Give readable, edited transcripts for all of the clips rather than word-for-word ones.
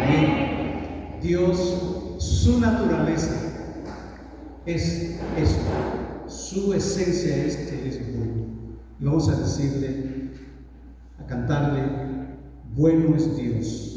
Amén. Dios, su naturaleza es eso, su esencia es que es bueno. Y vamos a decirle, a cantarle, bueno es Dios.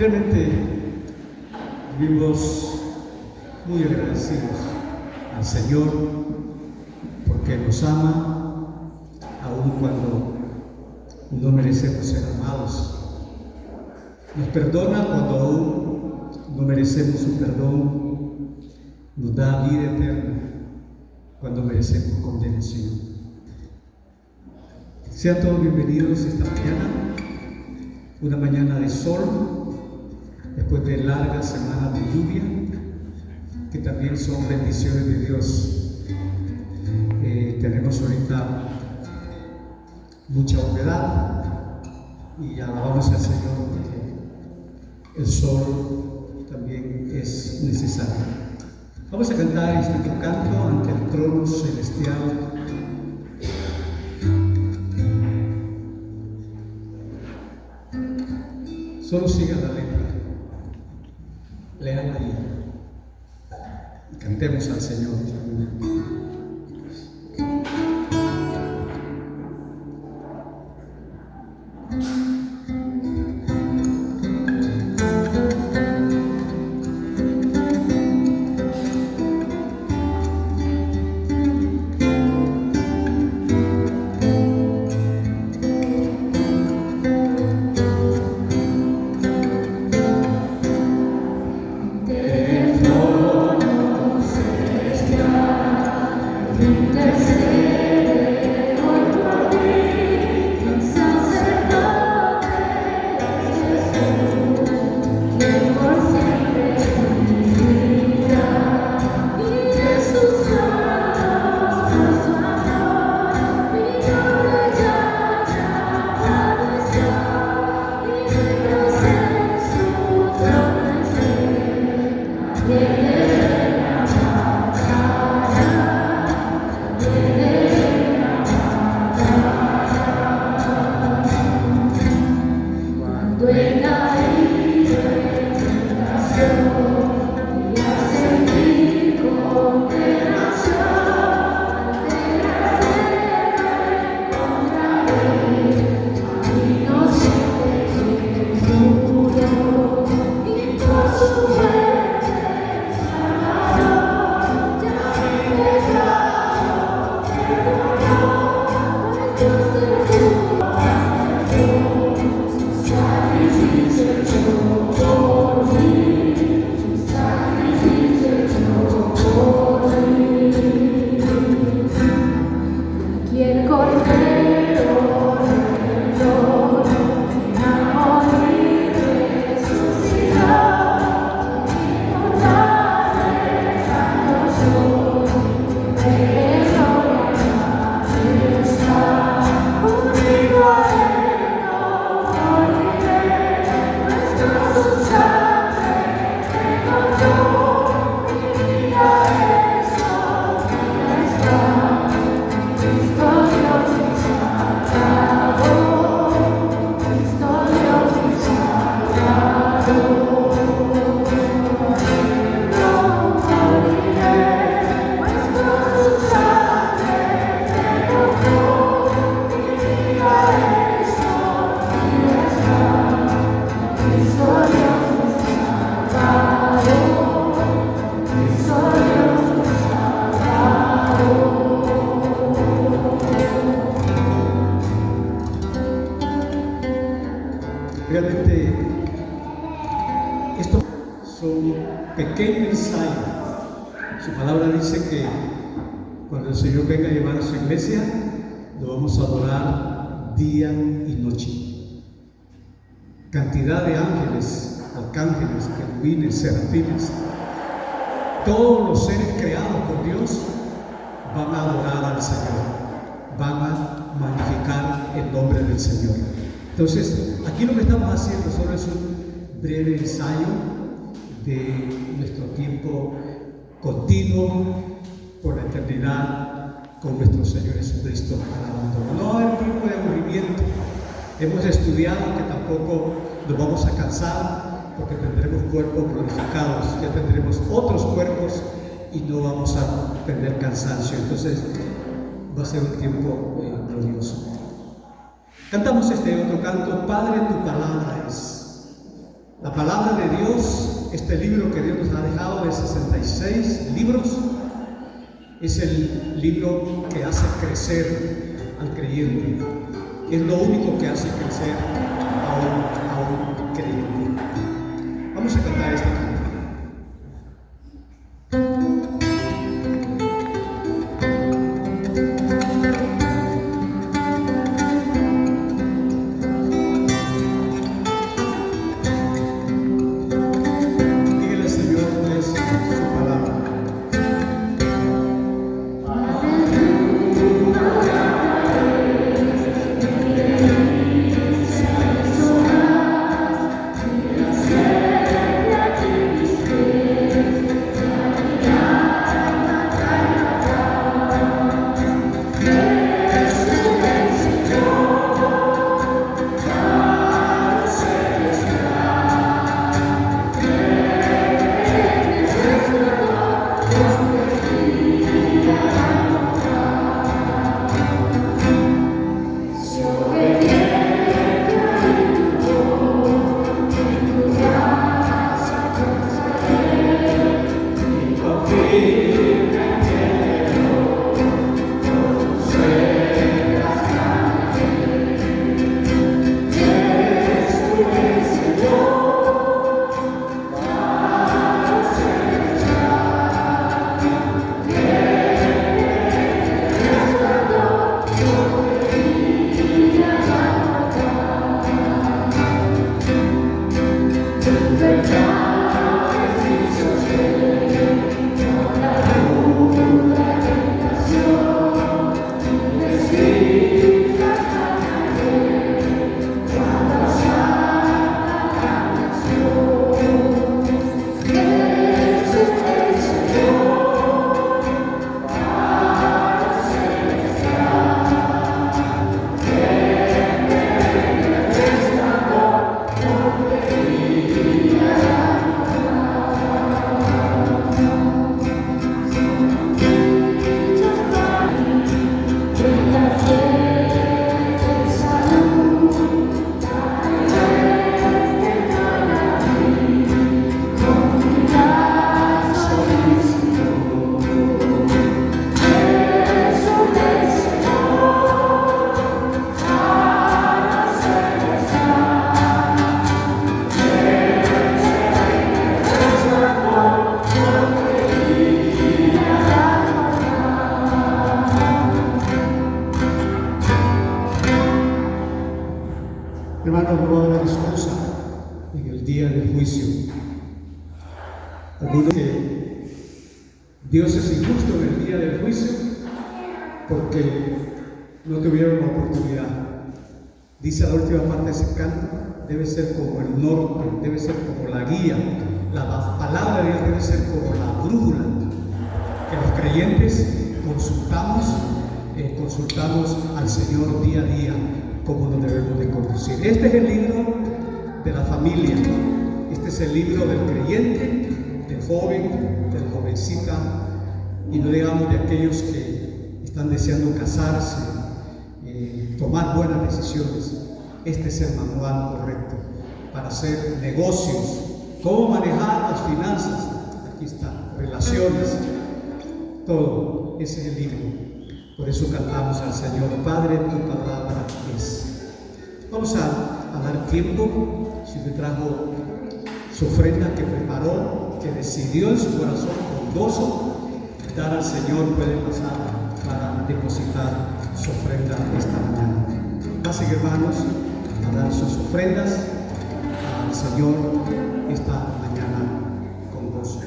Realmente vivimos muy agradecidos al Señor porque nos ama aun cuando no merecemos ser amados. Nos perdona cuando aún no merecemos su perdón. Nos da vida eterna cuando merecemos condenación. Sean todos bienvenidos esta mañana, una mañana de sol, después de largas semanas de lluvia, que también son bendiciones de Dios. Tenemos ahorita mucha humedad y alabamos al Señor porque el sol también es necesario. Vamos a cantar este canto ante el trono celestial. Solo siga la letra, léala y cantemos al Señor. Realmente estos son pequeños ensayos. Su palabra dice que cuando el Señor venga a llevar a su iglesia, lo vamos a adorar día y noche. Cantidad de ángeles, arcángeles, querubines, serafines, todos los seres creados por Dios van a adorar al Señor, van a magnificar el nombre del Señor. Entonces, aquí lo que estamos haciendo solo es un breve ensayo de nuestro tiempo continuo por la eternidad con nuestro Señor Jesucristo alabando. No hay tiempo de aburrimiento. Hemos estudiado que tampoco nos vamos a cansar porque tendremos cuerpos glorificados, ya tendremos otros cuerpos y no vamos a perder cansancio. Entonces, va a ser un tiempo glorioso. Cantamos este otro canto, Padre, tu palabra es. La palabra de Dios, este libro que Dios nos ha dejado de 66 libros, es el libro que hace crecer al creyente. Es lo único que hace crecer a un creyente. Vamos a cantar este canto. Hermanos, no va a haber excusa en el día del juicio. Algunos que Dios es injusto en el día del juicio porque no tuvieron la oportunidad. Dice la última parte de ese canto, debe ser como el norte, debe ser como la guía. La palabra de Dios debe ser como la brújula que los creyentes consultamos al Señor día a día cómo nos debemos de conducir. Este es el libro de la familia, este es el libro del creyente, del joven, de la jovencita, y no digamos de aquellos que están deseando casarse, tomar buenas decisiones. Este es el manual correcto para hacer negocios, cómo manejar las finanzas, aquí está, relaciones, todo, ese es el libro. Por eso cantamos al Señor, Padre, tu palabra es. Vamos a dar tiempo. Si usted trajo su ofrenda que preparó, que decidió en su corazón con gozo dar al Señor, puede pasar para depositar su ofrenda esta mañana. Pasen, hermanos, a dar sus ofrendas al Señor esta mañana con gozo.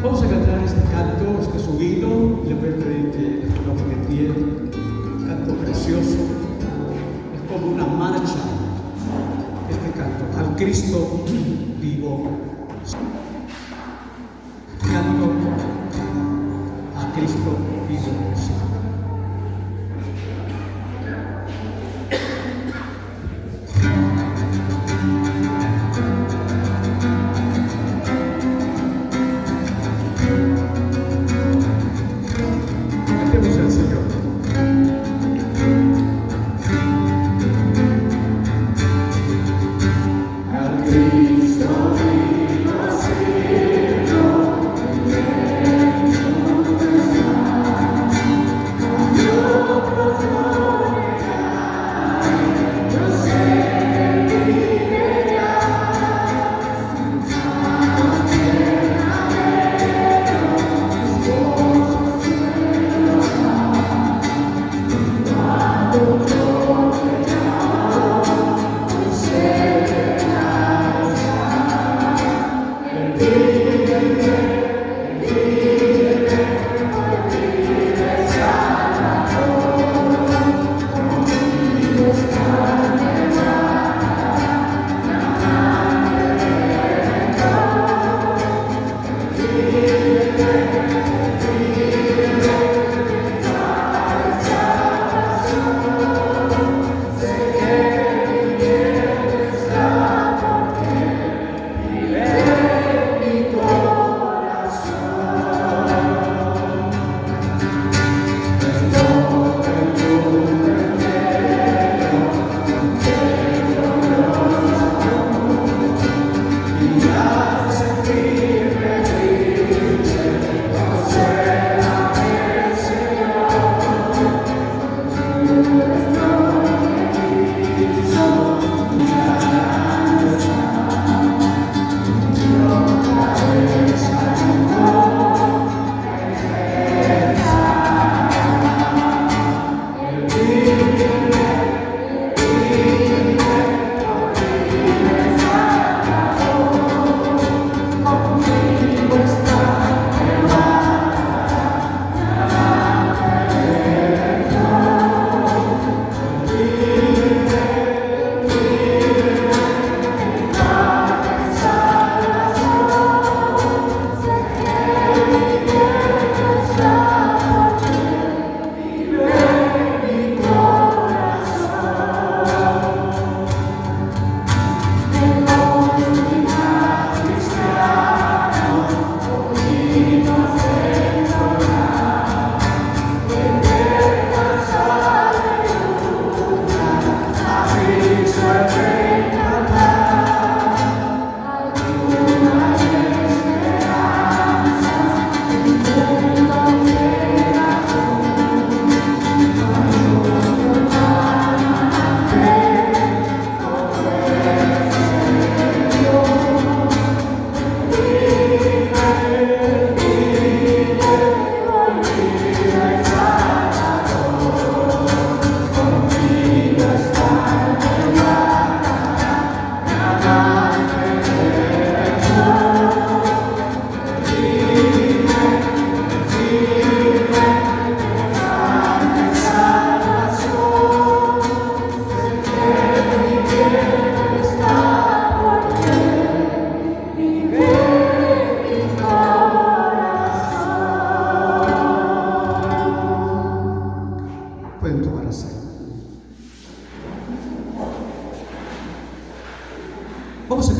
Vamos a cantar este canto, este subido. Le voy a pedir que lo que pie, canto precioso, es como una marcha. Este canto, al Cristo vivo. Canto a Cristo vivo.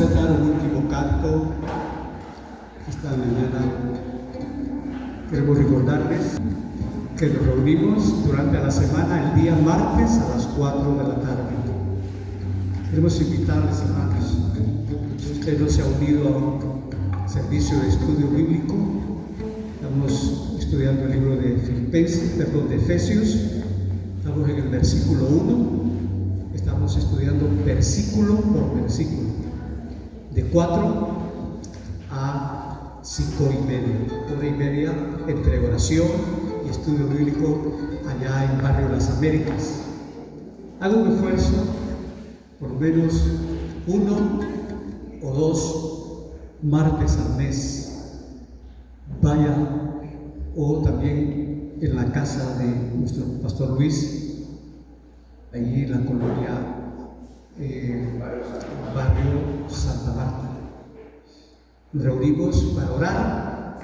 cantar un último canto esta mañana. Queremos recordarles que nos reunimos durante la semana, el día martes a las 4 de la tarde. Queremos invitarles, hermanos, si usted no se ha unido a un servicio de estudio bíblico, estamos estudiando el libro de Efesios, estamos en el versículo 1, estamos estudiando versículo por versículo, de 4 a 5:30, hora y media entre oración y estudio bíblico allá en Barrio Las Américas. Hago un esfuerzo, por lo menos 1 o 2 martes al mes, vaya, o también en la casa de nuestro pastor Luis, allí en la colonia Barrio Santa Marta. Nos reunimos para orar.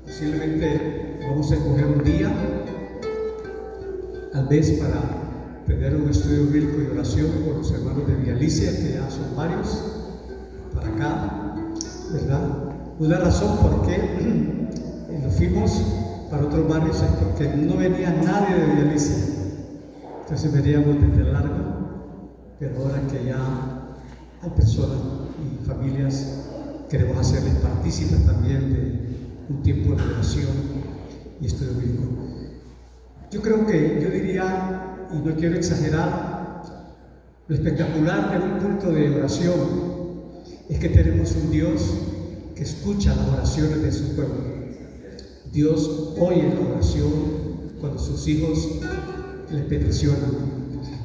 Posiblemente vamos a escoger un día al mes para tener un estudio bíblico y oración con los hermanos de Villalicia, que ya son varios, para acá, ¿verdad? Una razón por qué nos fuimos para otros barrios es porque no venía nadie de Villalicia. Entonces veníamos desde largo, pero ahora que ya hay personas y familias, queremos hacerles partícipes también de un tiempo de oración y estudio bíblico. Yo diría, y no quiero exagerar, lo espectacular de un culto de oración es que tenemos un Dios que escucha las oraciones de su pueblo. Dios oye la oración cuando sus hijos le peticionan.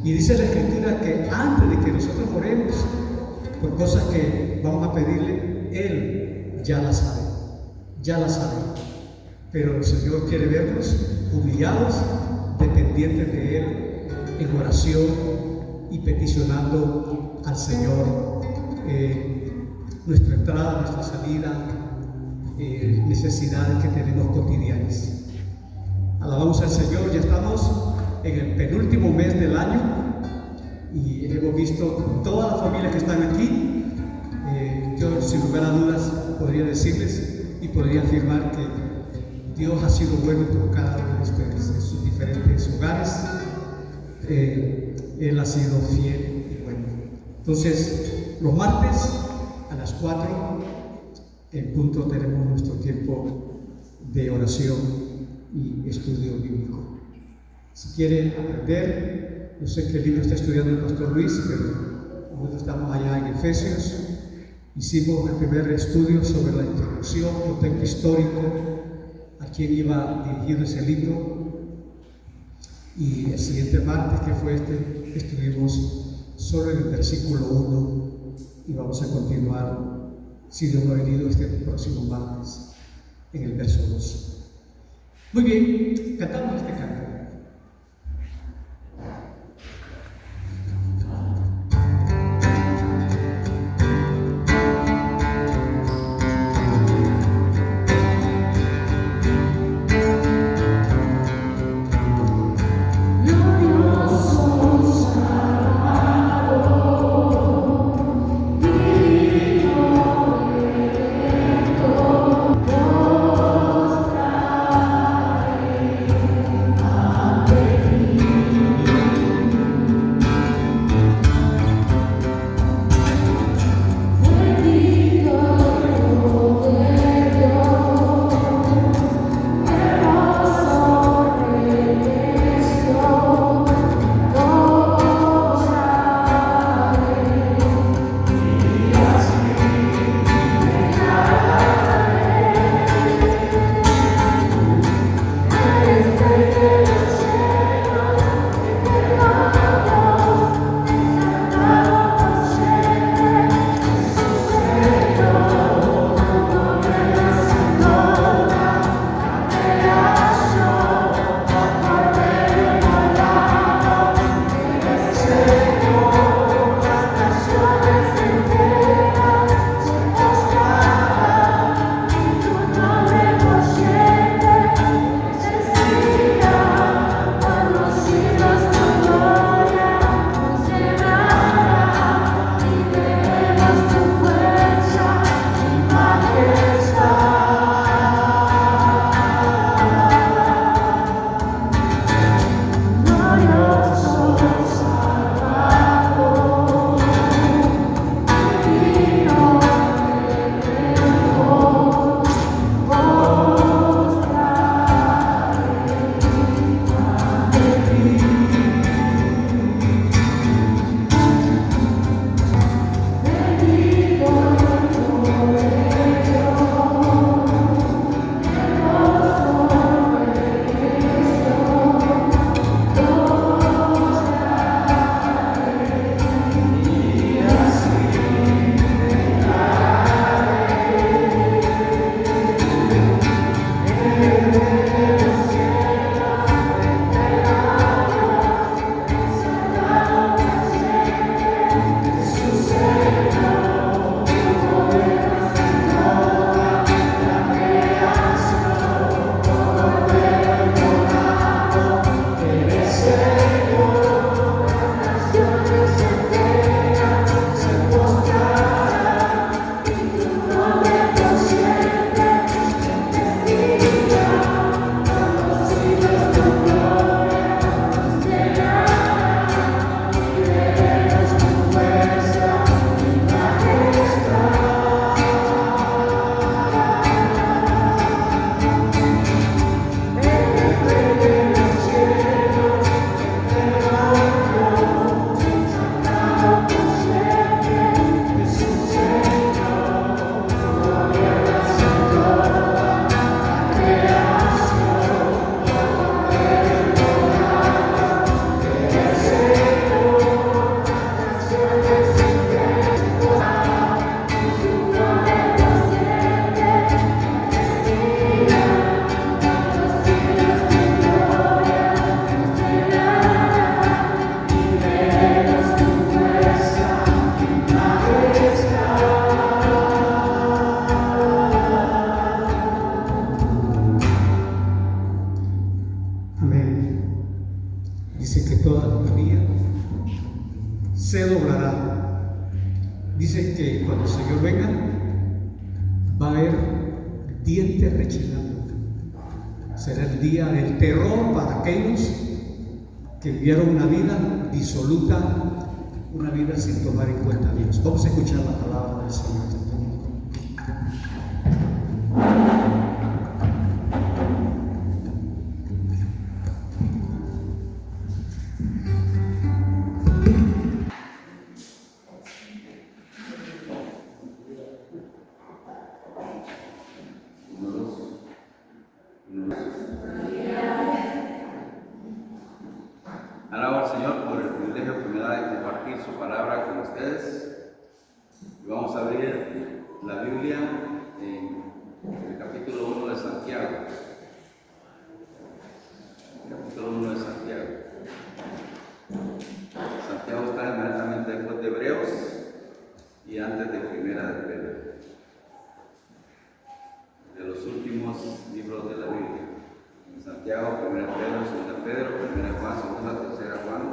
Y dice la Escritura que antes de que nosotros oremos por cosas que vamos a pedirle, Él ya la sabe. Pero el Señor quiere vernos humillados, dependientes de Él, en oración y peticionando al Señor nuestra entrada, nuestra salida, necesidades que tenemos cotidianas. Alabamos al Señor. Ya estamos en el penúltimo mes del año y hemos visto todas las familias que están aquí. Yo, sin lugar a dudas, podría decirles y podría afirmar que Dios ha sido bueno por cada uno de ustedes en sus diferentes hogares. Él ha sido fiel y bueno. Entonces, los martes a las 4 en punto tenemos nuestro tiempo de oración y estudio bíblico. Si quieren aprender, yo sé que el libro está estudiando el pastor Luis, pero nosotros estamos allá en Efesios. Hicimos el primer estudio sobre la introducción, contexto histórico, a quién iba dirigido ese libro. Y el siguiente martes, que fue estuvimos solo en el versículo 1 y vamos a continuar, si Dios no ha venido, este próximo martes en el verso 2. Muy bien, cantamos este canto. Dice que toda rodilla se doblará. Dice que cuando el Señor venga, va a haber dientes rechinando. Será el día del terror para aquellos que vivieron una vida disoluta, una vida sin tomar en cuenta a Dios. Vamos a escuchar la palabra del Señor. Alabo al Señor por el privilegio que me da de compartir su palabra con ustedes. Y vamos a abrir la Biblia en el capítulo 1 de Santiago. Capítulo 1 de Santiago. Santiago está inmediatamente después de Hebreos y antes de Primera de Pedro. De los últimos libros de la Biblia. Santiago, 1 Pedro, 2 Pedro, 1 Juan, 2, 3 Juan,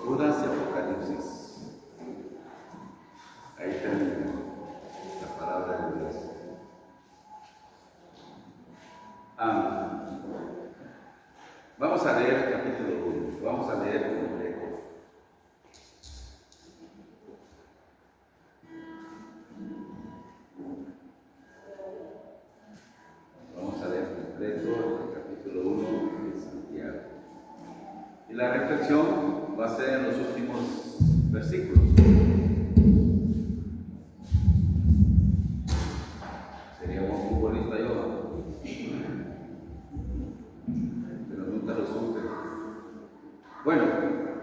Judas y Apocalipsis. Ahí termina la palabra de Dios. Vamos a leer el capítulo 1, vamos a leer completo. Vamos a leer completo el capítulo 1 de Santiago. Y la reflexión va a ser en los últimos versículos. Sería un futbolista yo, pero nunca lo supe. Bueno,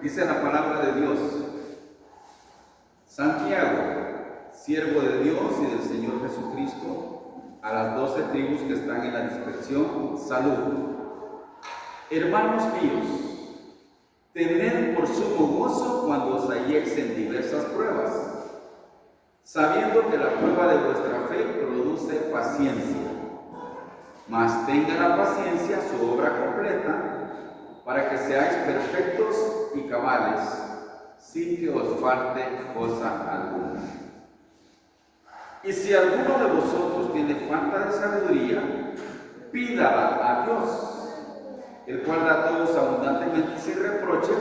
dice la palabra de Dios: Santiago, siervo de Dios y del Señor Jesucristo, a las 12 tribus que están en la dispersión, salud. Hermanos míos, tened por sumo gozo cuando os halléis en diversas pruebas, sabiendo que la prueba de vuestra fe produce paciencia. Mas tenga la paciencia su obra completa, para que seáis perfectos y cabales, sin que os falte cosa alguna. Y si alguno de vosotros tiene falta de sabiduría, pídala a Dios, el cual da a todos abundantemente sin reproche,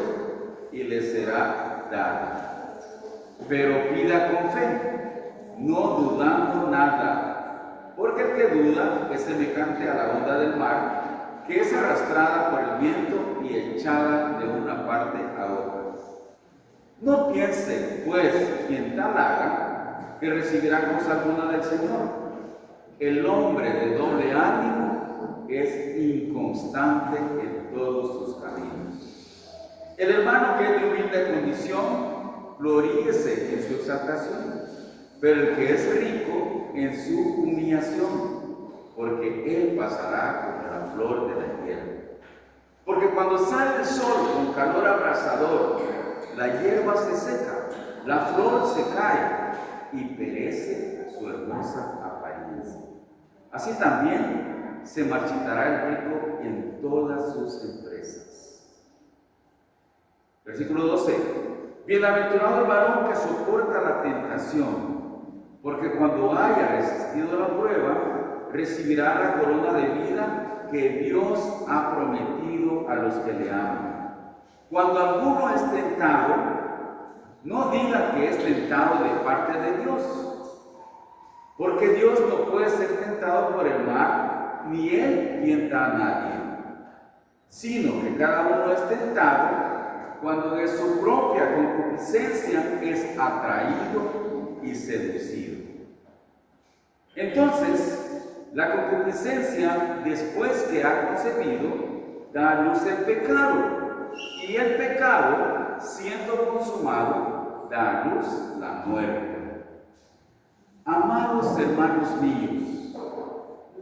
y le será dada. Pero pida con fe, no dudando nada, porque el que duda es semejante a la onda del mar, que es arrastrada por el viento y echada de una parte a otra. No piense, pues, quien tal haga, que recibirá cosa alguna del Señor. El hombre de doble ánimo es inconstante en todos sus caminos. El hermano que es de humilde condición, gloríese en su exaltación, pero el que es rico en su humillación, porque él pasará como la flor de la hierba. Porque cuando sale el sol con calor abrasador, la hierba se seca, la flor se cae y perece su hermosa apariencia. Así también se marchitará el rico en todas sus empresas. Versículo 12. Bienaventurado el varón que soporta la tentación, porque cuando haya resistido la prueba, recibirá la corona de vida que Dios ha prometido a los que le aman. Cuando alguno es tentado, no diga que es tentado de parte de Dios, porque Dios no puede ser tentado por el mal, ni Él tienta a nadie, sino que cada uno es tentado cuando de su propia concupiscencia es atraído y seducido. Entonces, la concupiscencia, después que ha concebido, da a luz el pecado, y el pecado, siendo consumado, da a luz la muerte. Amados hermanos míos,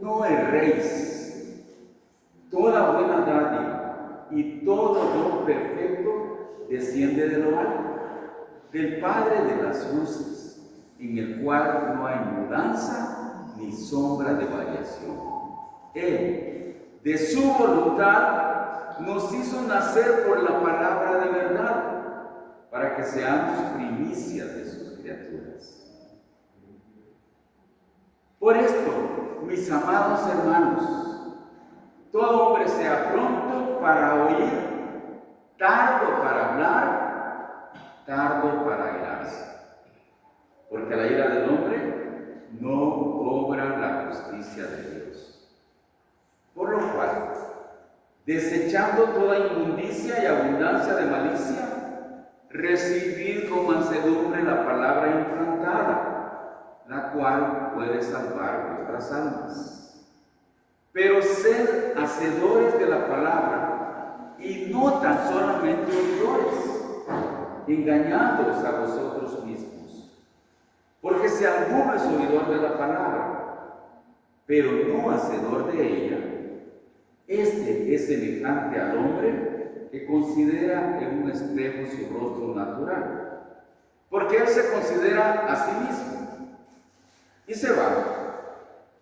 no erréis. Toda buena dádiva y todo don perfecto desciende de lo alto, del Padre de las luces, en el cual no hay mudanza ni sombra de variación. Él, de su voluntad, nos hizo nacer por la palabra de verdad, para que seamos primicias de sus criaturas. Por esto, mis amados hermanos, todo hombre sea pronto para oír, tardo para hablar, tardo para irarse, porque la ira del hombre no obra la justicia de Dios. Por lo cual, desechando toda inmundicia y abundancia de malicia, recibid con mansedumbre la palabra implantada, la cual puede salvar vuestras almas. Pero sed hacedores de la palabra, y no tan solamente oidores, engañándoos a vosotros mismos. Porque si alguno es oidor de la palabra, pero no hacedor de ella, este es semejante al hombre que considera en un espejo su rostro natural, porque él se considera a sí mismo y se va,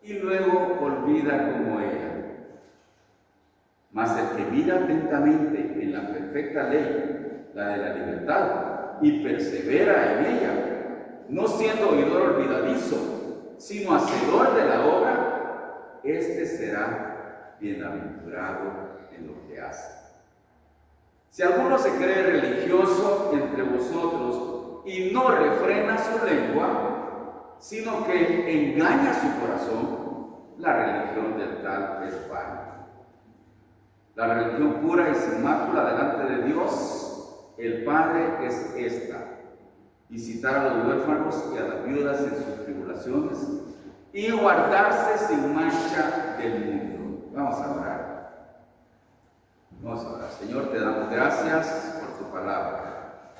y luego olvida como era. Mas el que mira atentamente en la perfecta ley, la de la libertad, y persevera en ella, no siendo oidor olvidadizo, sino hacedor de la obra, este será bienaventurado en lo que hace. Si alguno se cree religioso entre vosotros y no refrena su lengua, sino que engaña su corazón, la religión del tal es vana. La religión pura y sin mácula delante de Dios, el Padre, es esta: visitar a los huérfanos y a las viudas en sus tribulaciones y guardarse sin mancha del mundo. Vamos a orar. Vamos a orar. Señor, te damos gracias por tu palabra.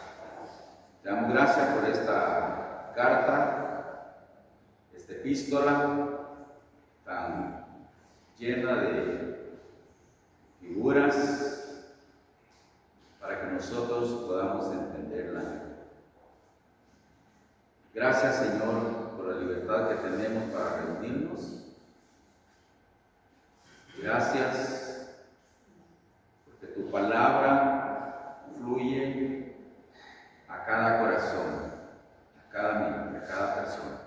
Te damos gracias por esta carta, esta epístola tan llena de figuras para que nosotros podamos entenderla. Gracias, Señor, por la libertad que tenemos para reunirnos. Gracias porque tu palabra fluye a cada corazón, a cada mente, a cada persona.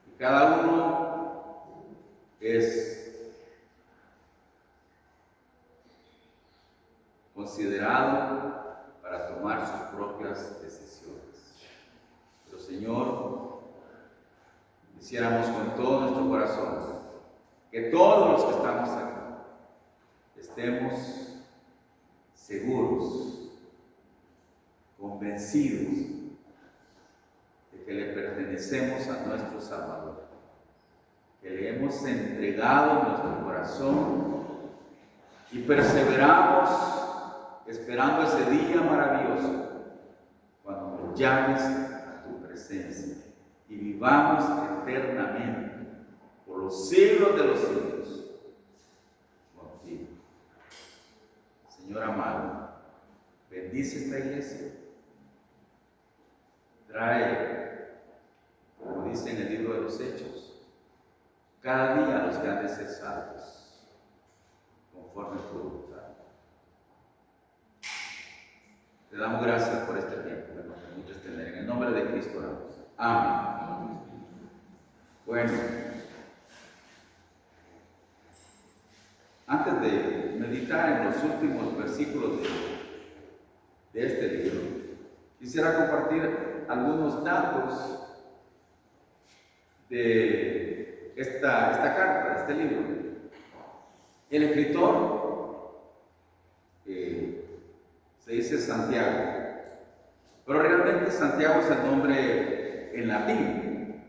Y cada uno es considerado para tomar sus propias decisiones. Pero, Señor, quisiéramos con todo nuestro corazón que todos los que estamos aquí estemos seguros, convencidos de que le pertenecemos a nuestro Salvador, que le hemos entregado nuestro corazón y perseveramos esperando ese día maravilloso cuando nos llames a tu presencia y vivamos eternamente por los siglos de los siglos contigo. Señor amado, bendice esta iglesia. Trae, como dice en el libro de los Hechos, cada día a los que han de ser salvos, conforme a tu voluntad. Te damos gracias por este tiempo que nos permites tener. En el nombre de Cristo oramos. Amén. Bueno, antes de meditar en los últimos versículos de este libro, quisiera compartir algunos datos de esta carta, de este libro. El escritor se dice Santiago, pero realmente Santiago es el nombre en latín.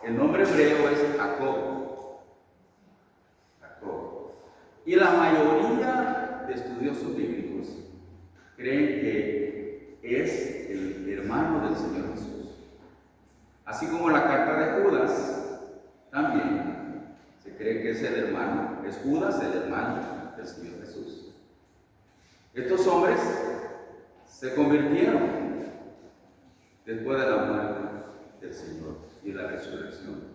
El nombre hebreo es Jacobo. Y la mayoría de estudiosos bíblicos creen que es el hermano del Señor Jesús. Así como la carta de Judas, también se cree que es el hermano, es Judas el hermano del Señor Jesús. Estos hombres se convirtieron después de la muerte del Señor y la resurrección.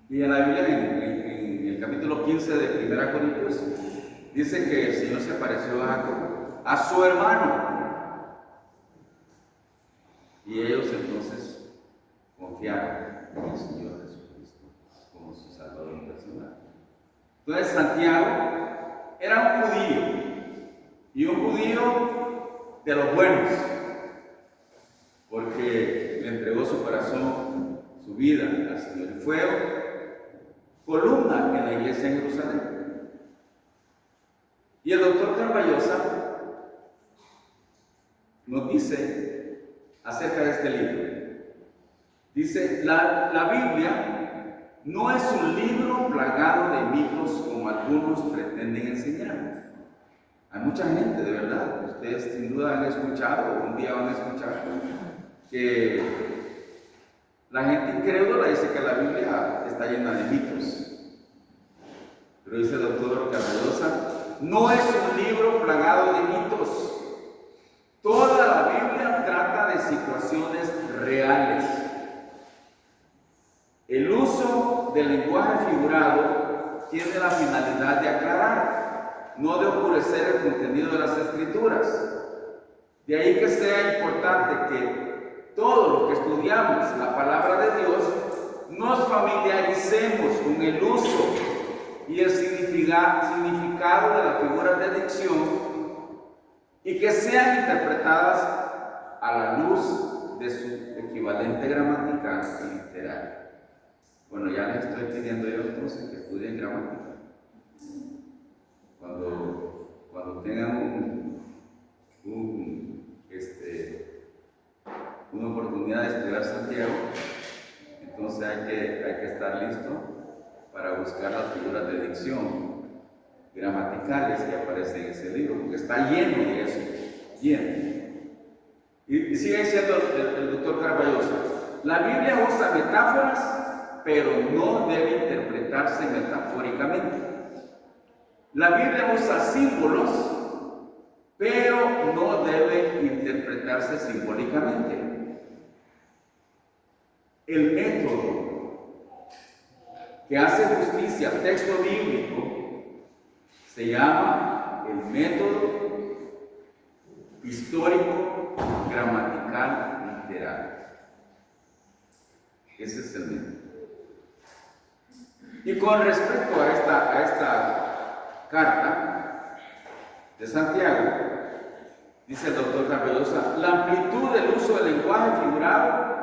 Y en la Biblia, en el capítulo 15 de 1 Corintios, dice que el Señor se apareció a su hermano. Y ellos entonces confiaron en el Señor Jesucristo como su Salvador personal. Entonces Santiago era un judío, y un judío de los buenos, porque le entregó su corazón, su vida al Señor, y fue columna en la iglesia en Jerusalén. Y el doctor Carballosa nos dice acerca de este libro. Dice, la Biblia no es un libro plagado de mitos como algunos pretenden enseñar. Hay mucha gente, de verdad, ustedes sin duda han escuchado, o un día van a escuchar, que la gente incrédula dice que la Biblia está llena de mitos. Pero dice el doctor Carballosa, no es un libro plagado de mitos. Toda la Biblia trata de situaciones reales. El uso del lenguaje figurado tiene la finalidad de aclarar, no de oscurecer el contenido de las Escrituras. De ahí que sea importante que todo lo que estudiamos, la palabra de Dios, nos familiaricemos con el uso y el significado de las figuras de dicción, y que sean interpretadas a la luz de su equivalente gramatical y literario. Bueno, ya les estoy pidiendo yo entonces que estudien gramática. Cuando tengan una oportunidad de estudiar Santiago, entonces hay que estar listo para buscar las figuras de dicción gramaticales que aparecen en ese libro, porque está lleno de eso, lleno. Y sigue diciendo el doctor Carballosa, la Biblia usa metáforas, pero no debe interpretarse metafóricamente. La Biblia usa símbolos, pero no debe interpretarse simbólicamente. El método que hace justicia al texto bíblico se llama el método histórico gramatical literario. Ese es el método. Y con respecto a esta carta de Santiago, dice el doctor Carballosa, la amplitud del uso del lenguaje figurado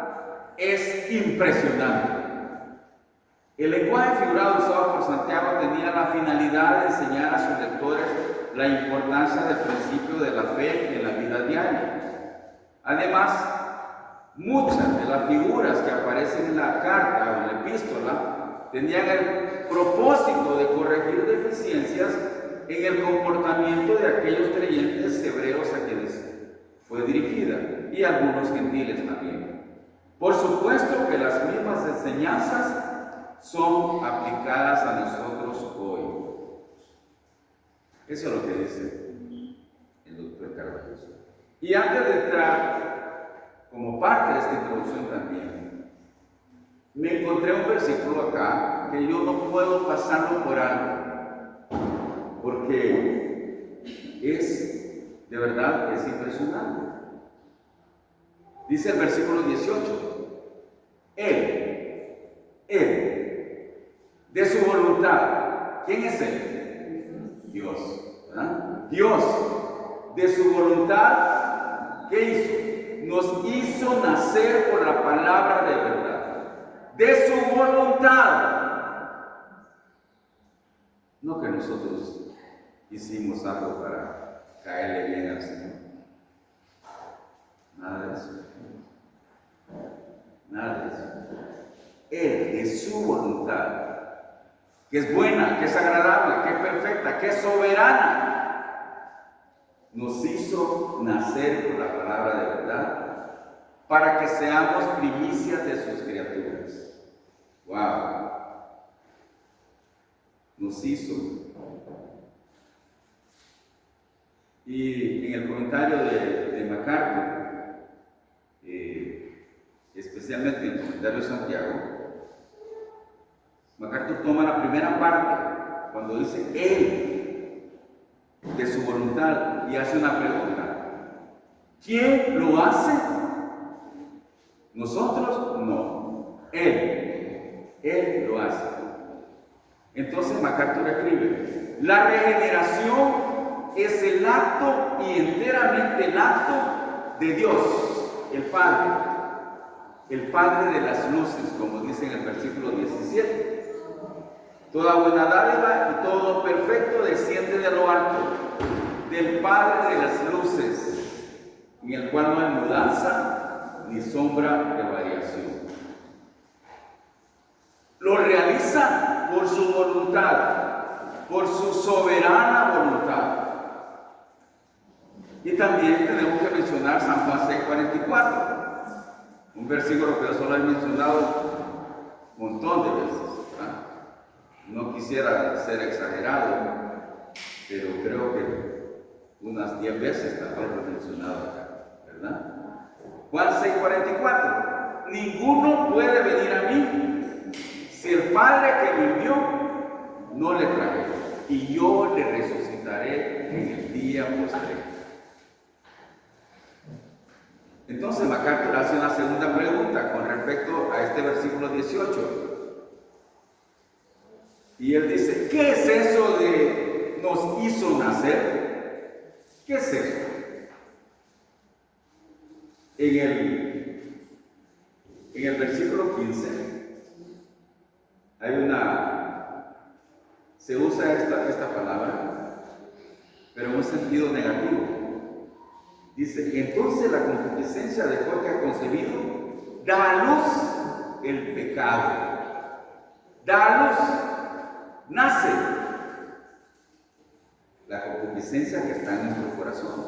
es impresionante. El lenguaje figurado usado por Santiago tenía la finalidad de enseñar a sus lectores la importancia del principio de la fe en la vida diaria. Además, muchas de las figuras que aparecen en la carta o en la epístola tenían el propósito de corregir deficiencias en el comportamiento de aquellos creyentes hebreos a quienes fue dirigida, y algunos gentiles también. Por supuesto que las mismas enseñanzas son aplicadas a nosotros hoy. Eso es lo que dice el doctor Carballosa. Y antes de entrar, como parte de esta introducción también, me encontré un versículo acá que yo no puedo pasarlo por alto, porque de verdad es impresionante. Dice el versículo 18, Él, de su voluntad. ¿Quién es Él? Dios. ¿Verdad? Dios, de su voluntad, ¿qué hizo? Nos hizo nacer por la palabra de verdad. De su voluntad. No que nosotros hicimos algo para caerle bien al Señor. Nada de eso. Nada de eso. Él, de su voluntad, que es buena, que es agradable, que es perfecta, que es soberana, nos hizo nacer por la palabra de verdad, para que seamos primicias de sus criaturas. ¡Wow! Nos hizo. Y en el comentario de MacArthur, especialmente en el comentario de Santiago, MacArthur toma la primera parte cuando dice Él, y hace una pregunta. ¿Quién lo hace? ¿Nosotros? No. Él lo hace. Entonces MacArthur escribe, la regeneración es el acto y enteramente el acto de Dios, el Padre de las luces, como dice en el versículo 17. Toda buena dádiva y todo perfecto desciende de lo alto, del Padre de las luces, en el cual no hay mudanza ni sombra de variación. Lo realiza por su voluntad, por su soberana voluntad. Y también tenemos que mencionar San Juan 6:44, un versículo que yo solo he mencionado un montón de veces, ¿verdad? No quisiera ser exagerado, pero creo que unas 10 veces tal vez lo he mencionado acá, ¿verdad? Juan 6:44, ninguno puede venir a mí si el Padre que me envió no le trae, y yo le resucitaré en el día postrero. Entonces MacArthur hace una segunda pregunta con respecto a este versículo 18. Y él dice, ¿qué es eso de nos hizo nacer? ¿Qué es eso? En el versículo 15 se usa esta palabra, pero en un sentido negativo. Dice, entonces la concupiscencia después que ha concebido da a luz el pecado. Da a luz, nace la concupiscencia que está en nuestros corazones.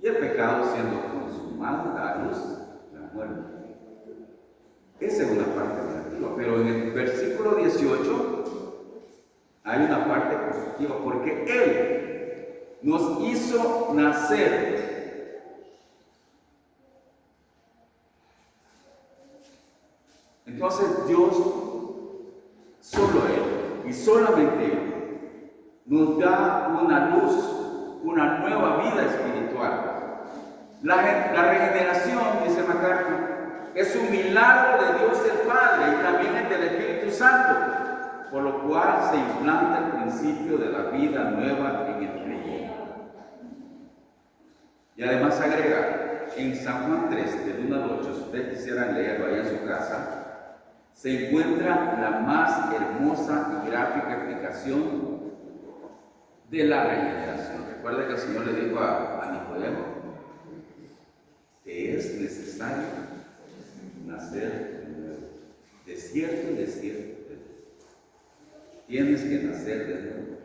Y el pecado siendo consumado da a luz la muerte. Esa es una parte negativa, pero en el versículo 18 hay una parte positiva, porque Él nos hizo nacer. Entonces Dios, solo Él y solamente Él, nos da una luz, una nueva vida espiritual. La regeneración, dice MacArthur, es un milagro de Dios el Padre y también el del Espíritu Santo, por lo cual se implanta el principio de la vida nueva en el creyente. Y además agrega, en San Juan 3, del 1 al 8, si ustedes quisieran leerlo allá en su casa, se encuentra la más hermosa y gráfica explicación de la regeneración. Recuerda que el Señor le dijo a Nicodemo que es necesario nacer de nuevo. De cierto, tienes que nacer de nuevo.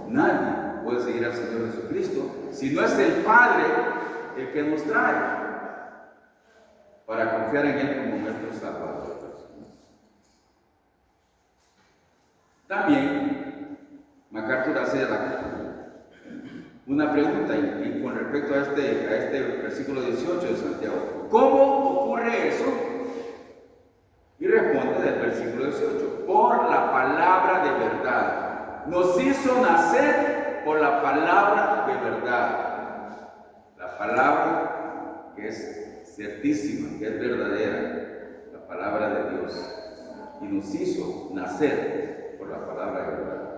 Nadie puede seguir al Señor Jesucristo si no es el Padre el que nos trae para confiar en Él como nuestro Salvador. También MacArthur hace una pregunta y con respecto a este versículo 18 de Santiago. ¿Cómo ocurre eso? Y responde del versículo 18, por la palabra de verdad. Nos hizo nacer por la palabra de verdad. La palabra que es certísima, que es verdadera, la palabra de Dios. Y nos hizo nacer por la palabra de verdad.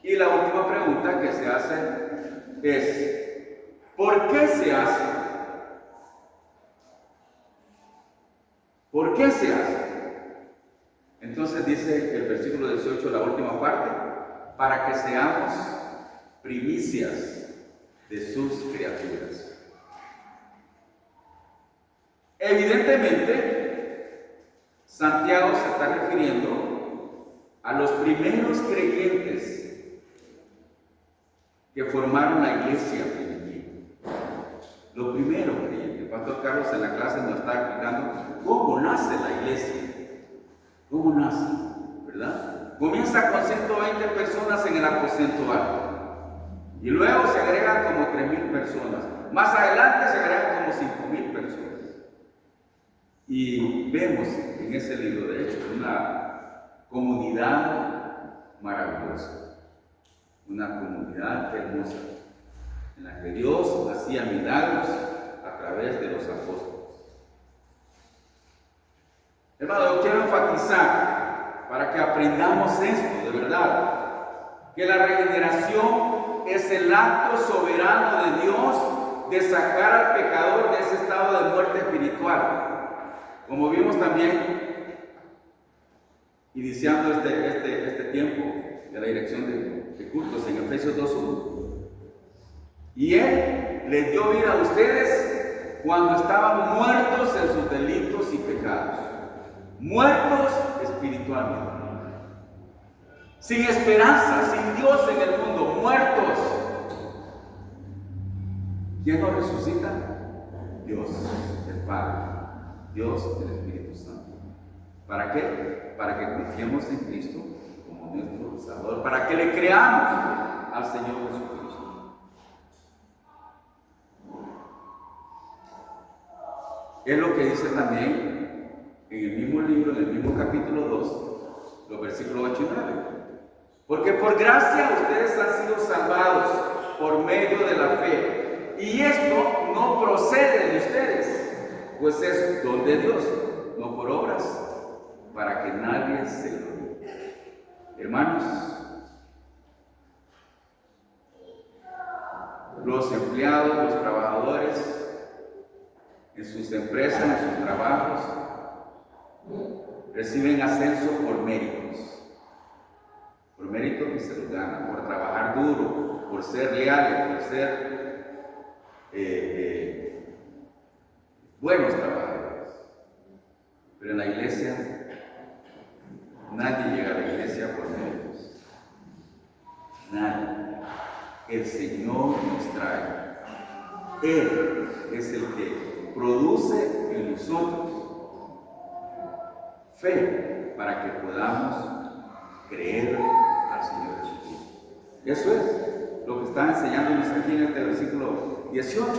Y la última pregunta que se hace es, ¿por qué se hace? ¿Por qué se hace? Entonces dice el versículo 18, la última parte, para que seamos primicias de sus criaturas. Evidentemente, Santiago se está refiriendo a los primeros creyentes que formaron la iglesia primitiva. Los primeros creyentes. El pastor Carlos en la clase nos está explicando cómo nace la iglesia. ¿Cómo nace? ¿Verdad? Comienza con 120 personas en el aposento alto. Y luego se agregan como 3,000 personas. Más adelante se agregan como 5,000 personas. Y vemos en ese libro, de hecho, una comunidad maravillosa. una comunidad hermosa, en la que Dios hacía milagros a través de los apóstoles. Hermano, yo quiero enfatizar para que aprendamos esto de verdad, que la regeneración es el acto soberano de Dios de sacar al pecador de ese estado de muerte espiritual. Como vimos también, iniciando este tiempo de la dirección de cultos en Efesios 2:1. Y Él les dio vida a ustedes cuando estaban muertos en sus delitos y pecados. Muertos espiritualmente. Sin esperanza, sin Dios en el mundo, muertos. ¿Quién nos resucita? Dios, el Padre, Dios, el Espíritu Santo. ¿Para qué? Para que confiemos en Cristo como nuestro Salvador, para que le creamos al Señor Jesucristo. Es lo que dice también en el mismo libro, en el mismo capítulo 2, los versículos 8 y 9. Porque por gracia ustedes han sido salvados por medio de la fe. Y esto no procede de ustedes, pues es don de Dios, no por obras, para que nadie se gloríe. Hermanos, los empleados, los trabajadores, en sus empresas, en sus trabajos, reciben ascenso por méritos que se los ganan, por trabajar duro, por ser leales, por ser buenos trabajadores. Pero en la iglesia, nadie llega a la iglesia por méritos. Nadie. El Señor nos trae. Él es el que produce en nosotros fe para que podamos creer al Señor Jesucristo. Eso es lo que está enseñándonos aquí en este versículo 18.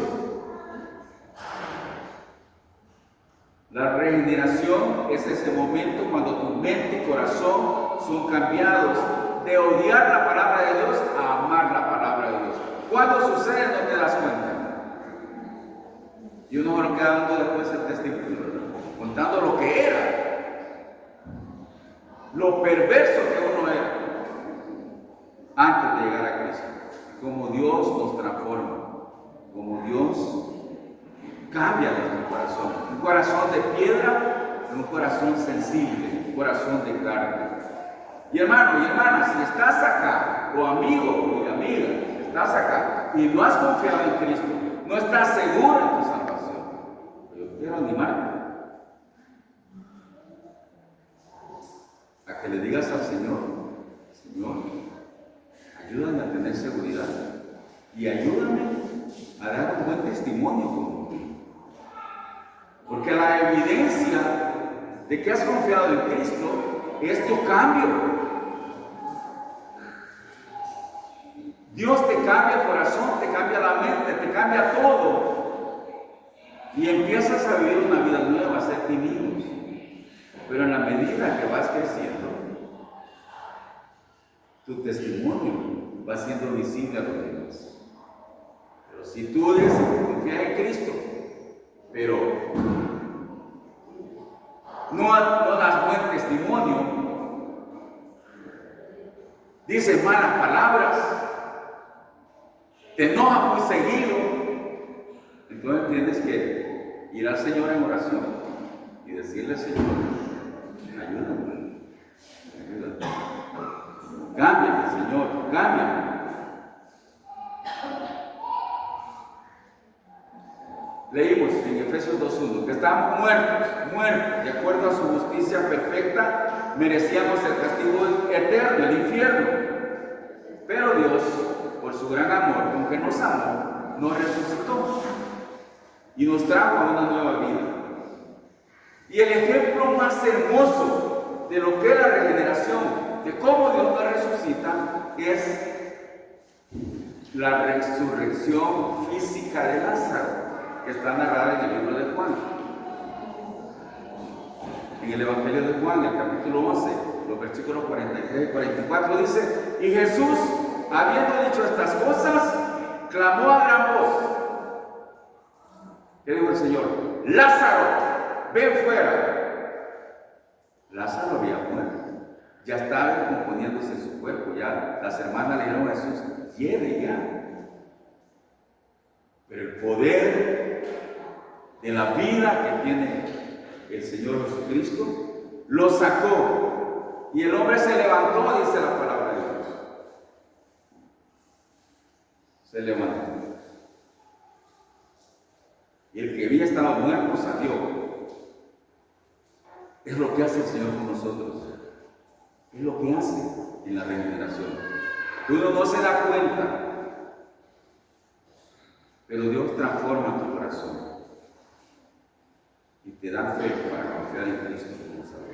La regeneración es ese momento cuando tu mente y corazón son cambiados de odiar la palabra de Dios a amar la palabra de Dios. Cuando sucede no te das cuenta. Y uno lo queda dando después el testimonio, ¿verdad? Contando lo que era. Lo perverso que uno era antes de llegar a Cristo. Como Dios nos transforma. Como Dios cambia nuestro corazón. Un corazón de piedra, un corazón sensible, un corazón de carne. Y hermano y hermana, si estás acá, o amigo y amiga, si estás acá y no has confiado en Cristo, no estás seguro en tu salvación, yo quiero animarte a que le digas al Señor: Señor, ayúdame a tener seguridad y ayúdame a dar un buen testimonio como tú. Porque la evidencia de que has confiado en Cristo es tu cambio. Dios te cambia el corazón, te cambia la mente, te cambia todo. Y empiezas a vivir una vida nueva, a ser tímidos. Pero en la medida que vas creciendo, tu testimonio va siendo visible a los demás. Pero si tú dices confía en Cristo, pero no das buen testimonio, dices malas palabras, te enojas muy seguido, entonces tienes que ir al Señor en oración y decirle: Señor, ayúdame, cámbiame, Señor, cámbiame. Leímos en Efesios 2:1 que estábamos muertos, de acuerdo a su justicia perfecta, merecíamos el castigo eterno, el infierno. Pero Dios, por su gran amor, con que nos amó, nos resucitó y nos trajo a una nueva vida. Y el ejemplo más hermoso de lo que es la regeneración, de cómo Dios nos resucita, es la resurrección física de Lázaro, que está narrada en el libro de Juan. En el Evangelio de Juan, el capítulo 11, los versículos 43 y 44, dice: y Jesús, habiendo dicho estas cosas, clamó a gran voz. ¿Qué dijo el Señor? Lázaro, ven fuera. Lázaro había muerto. Ya estaba descomponiéndose su cuerpo. Ya las hermanas le dijeron a Jesús, lleve ya. Pero el poder de la vida que tiene el Señor Jesucristo lo sacó. Y el hombre se levantó, dice la palabra de Dios. Se levantó. Y el que había estado muerto salió. Es lo que hace el Señor con nosotros. Es lo que hace en la regeneración. Uno no se da cuenta, pero Dios transforma tu corazón y te da fe para confiar en Cristo como Salvador.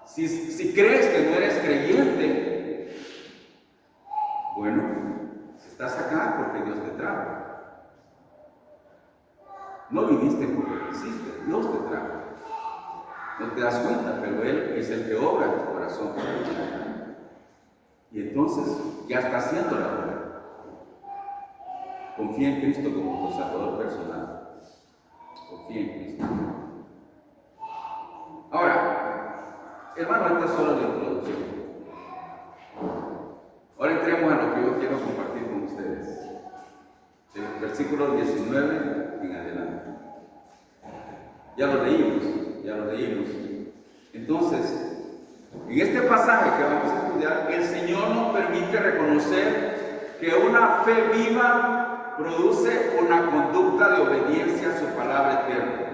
Si crees que no eres creyente, bueno, si estás acá porque Dios te trajo. No viniste porque quisiste, Dios te trajo. No te das cuenta, pero Él es el que obra en tu corazón. Y entonces ya está haciendo la obra. Confía en Cristo como tu Salvador personal. Confía en Cristo. Ahora, hermano, esta es solo la introducción. Ahora entremos a lo que yo quiero compartir con ustedes. Del versículo 19 en adelante. Ya lo leímos. Entonces, en este pasaje que vamos a estudiar, el Señor nos permite reconocer que una fe viva produce una conducta de obediencia a su palabra eterna.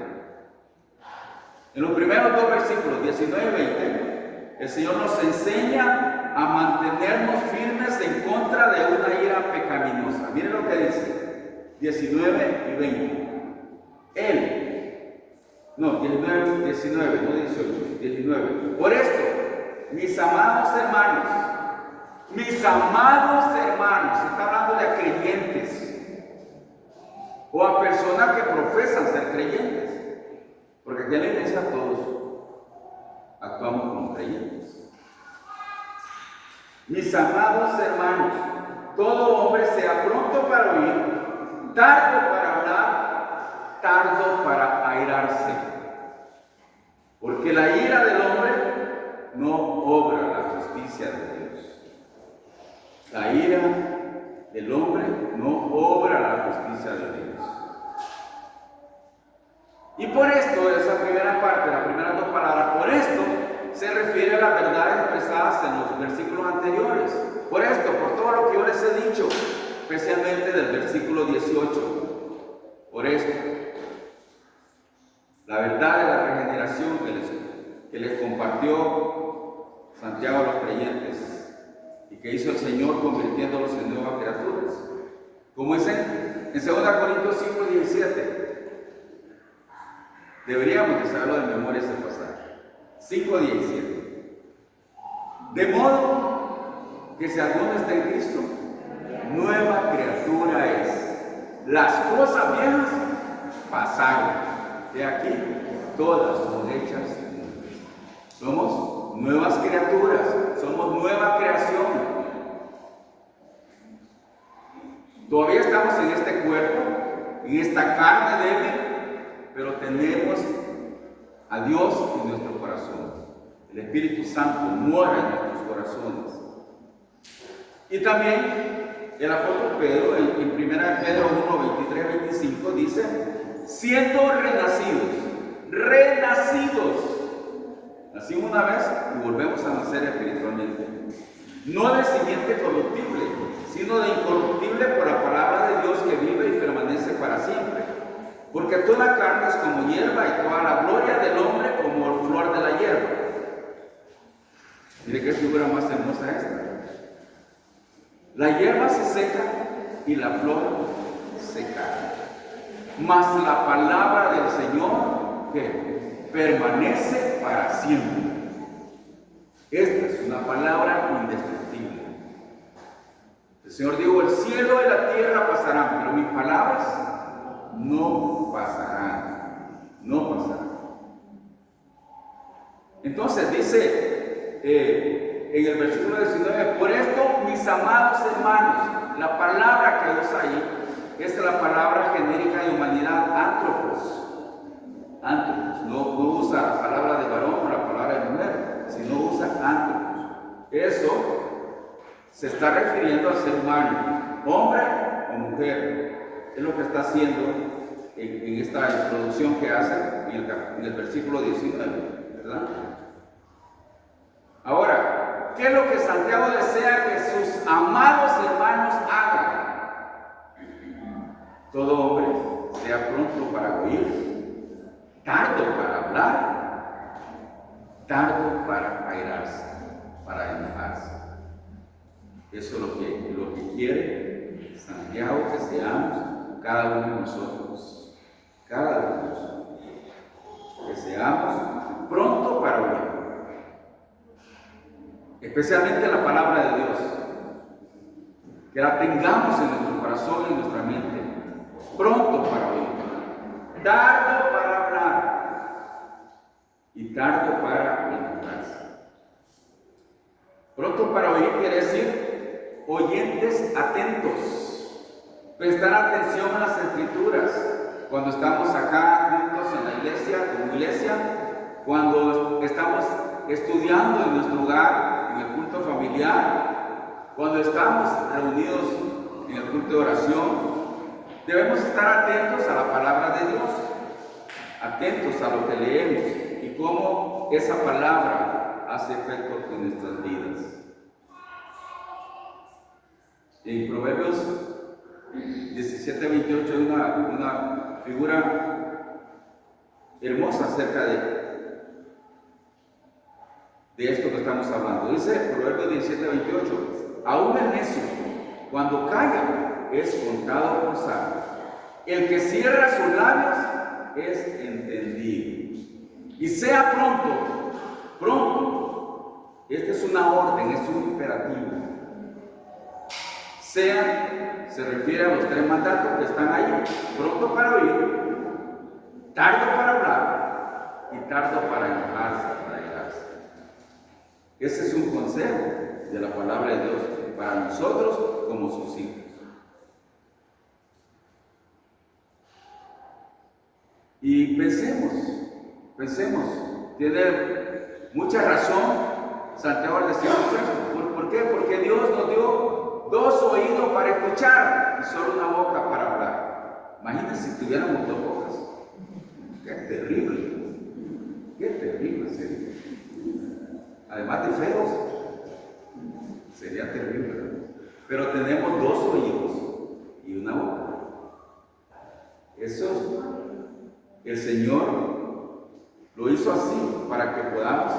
En los primeros dos versículos, 19 y 20, el Señor nos enseña a mantenernos firmes en contra de una ira pecaminosa. Miren lo que dice, 19 y 20. No 18. Por esto, mis amados hermanos, está hablando de a creyentes o a personas que profesan ser creyentes, porque aquí en la iglesia todos actuamos como creyentes. Mis amados hermanos, todo hombre sea pronto para oír, tardo para hablar, tardo para airarse, porque la ira del hombre no obra la justicia de Dios. La ira del hombre no obra la justicia de Dios. Y por esto, esa primera parte, las primeras dos palabras, por esto se refiere a las verdades expresadas en los versículos anteriores. Por esto, por todo lo que yo les he dicho, especialmente del versículo 18. Por esto, la verdad de la regeneración que les compartió Santiago a los creyentes y que hizo el Señor convirtiéndolos en nuevas criaturas. Como dice en 2 Corintios 5:17. Deberíamos de saberlo de memoria ese pasaje. 5:17. De modo que si alguno está en Cristo, nueva criatura es. Las cosas viejas pasaron. De aquí, todas son hechas nuevas. Somos nuevas criaturas, somos nueva creación. Todavía estamos en este cuerpo, en esta carne débil, pero tenemos a Dios en nuestro corazón. El Espíritu Santo mora en nuestros corazones. Y también el apóstol Pedro, en 1 Pedro 1:23-25, dice: siendo renacidos, nacimos una vez y volvemos a nacer espiritualmente, no de simiente corruptible, sino de incorruptible por la palabra de Dios que vive y permanece para siempre. Porque toda carne es como hierba y toda la gloria del hombre como flor de la hierba. Mire qué figura más hermosa esta. La hierba se seca y la flor se cae. Mas la palabra del Señor que permanece para siempre. Esta es una palabra indestructible. El Señor dijo: el cielo y la tierra pasarán, pero mis palabras no pasarán. No pasarán. Entonces dice en el versículo 19, por esto, mis amados hermanos, la palabra que usa ahí es la palabra genérica de humanidad, antropos. Antropos, no usa la palabra de varón o la palabra de mujer, sino usa antropos. Eso se está refiriendo al ser humano, hombre o mujer. Es lo que está haciendo en esta introducción que hace en el versículo 19, ¿verdad? Ahora, ¿qué es lo que Santiago desea que sus amados hermanos hagan? Todo hombre sea pronto para oír, tardo para hablar, tardo para airarse, para enojarse. Eso es lo que quiere Santiago, que seamos cada uno de nosotros, cada uno de nosotros, que seamos pronto para oír, especialmente la palabra de Dios, que la tengamos en nuestro corazón y en nuestra mente, pronto para oír, tardo para hablar y tardo para enojarse. Pronto para oír quiere decir oyentes atentos, prestar atención a las escrituras cuando estamos acá juntos en la iglesia, como iglesia, cuando estamos estudiando en nuestro hogar, en el culto familiar, cuando estamos reunidos en el culto de oración. Debemos estar atentos a la palabra de Dios, atentos a lo que leemos y cómo esa palabra hace efecto en nuestras vidas. En Proverbios 17:28 hay una figura hermosa acerca de esto que estamos hablando. Dice Proverbios 17:28, aún el necio, cuando calla, es contado por sabio. El que cierra sus labios es entendido. Y sea pronto. Esta es una orden, es un imperativo. Sea, se refiere a los tres mandatos que están ahí: pronto para oír, tardo para hablar y tardo para enojarse, para irarse. Ese es un consejo de la palabra de Dios para nosotros como sus hijos. Y pensemos, tiene mucha razón Santiago al decirnos esto. ¿Por qué? Porque Dios nos dio dos oídos para escuchar y solo una boca para hablar. Imagínense si tuviéramos dos bocas. ¡Qué terrible sería! Además de feos, sería terrible. Pero tenemos dos oídos y una boca. Eso el Señor lo hizo así para que podamos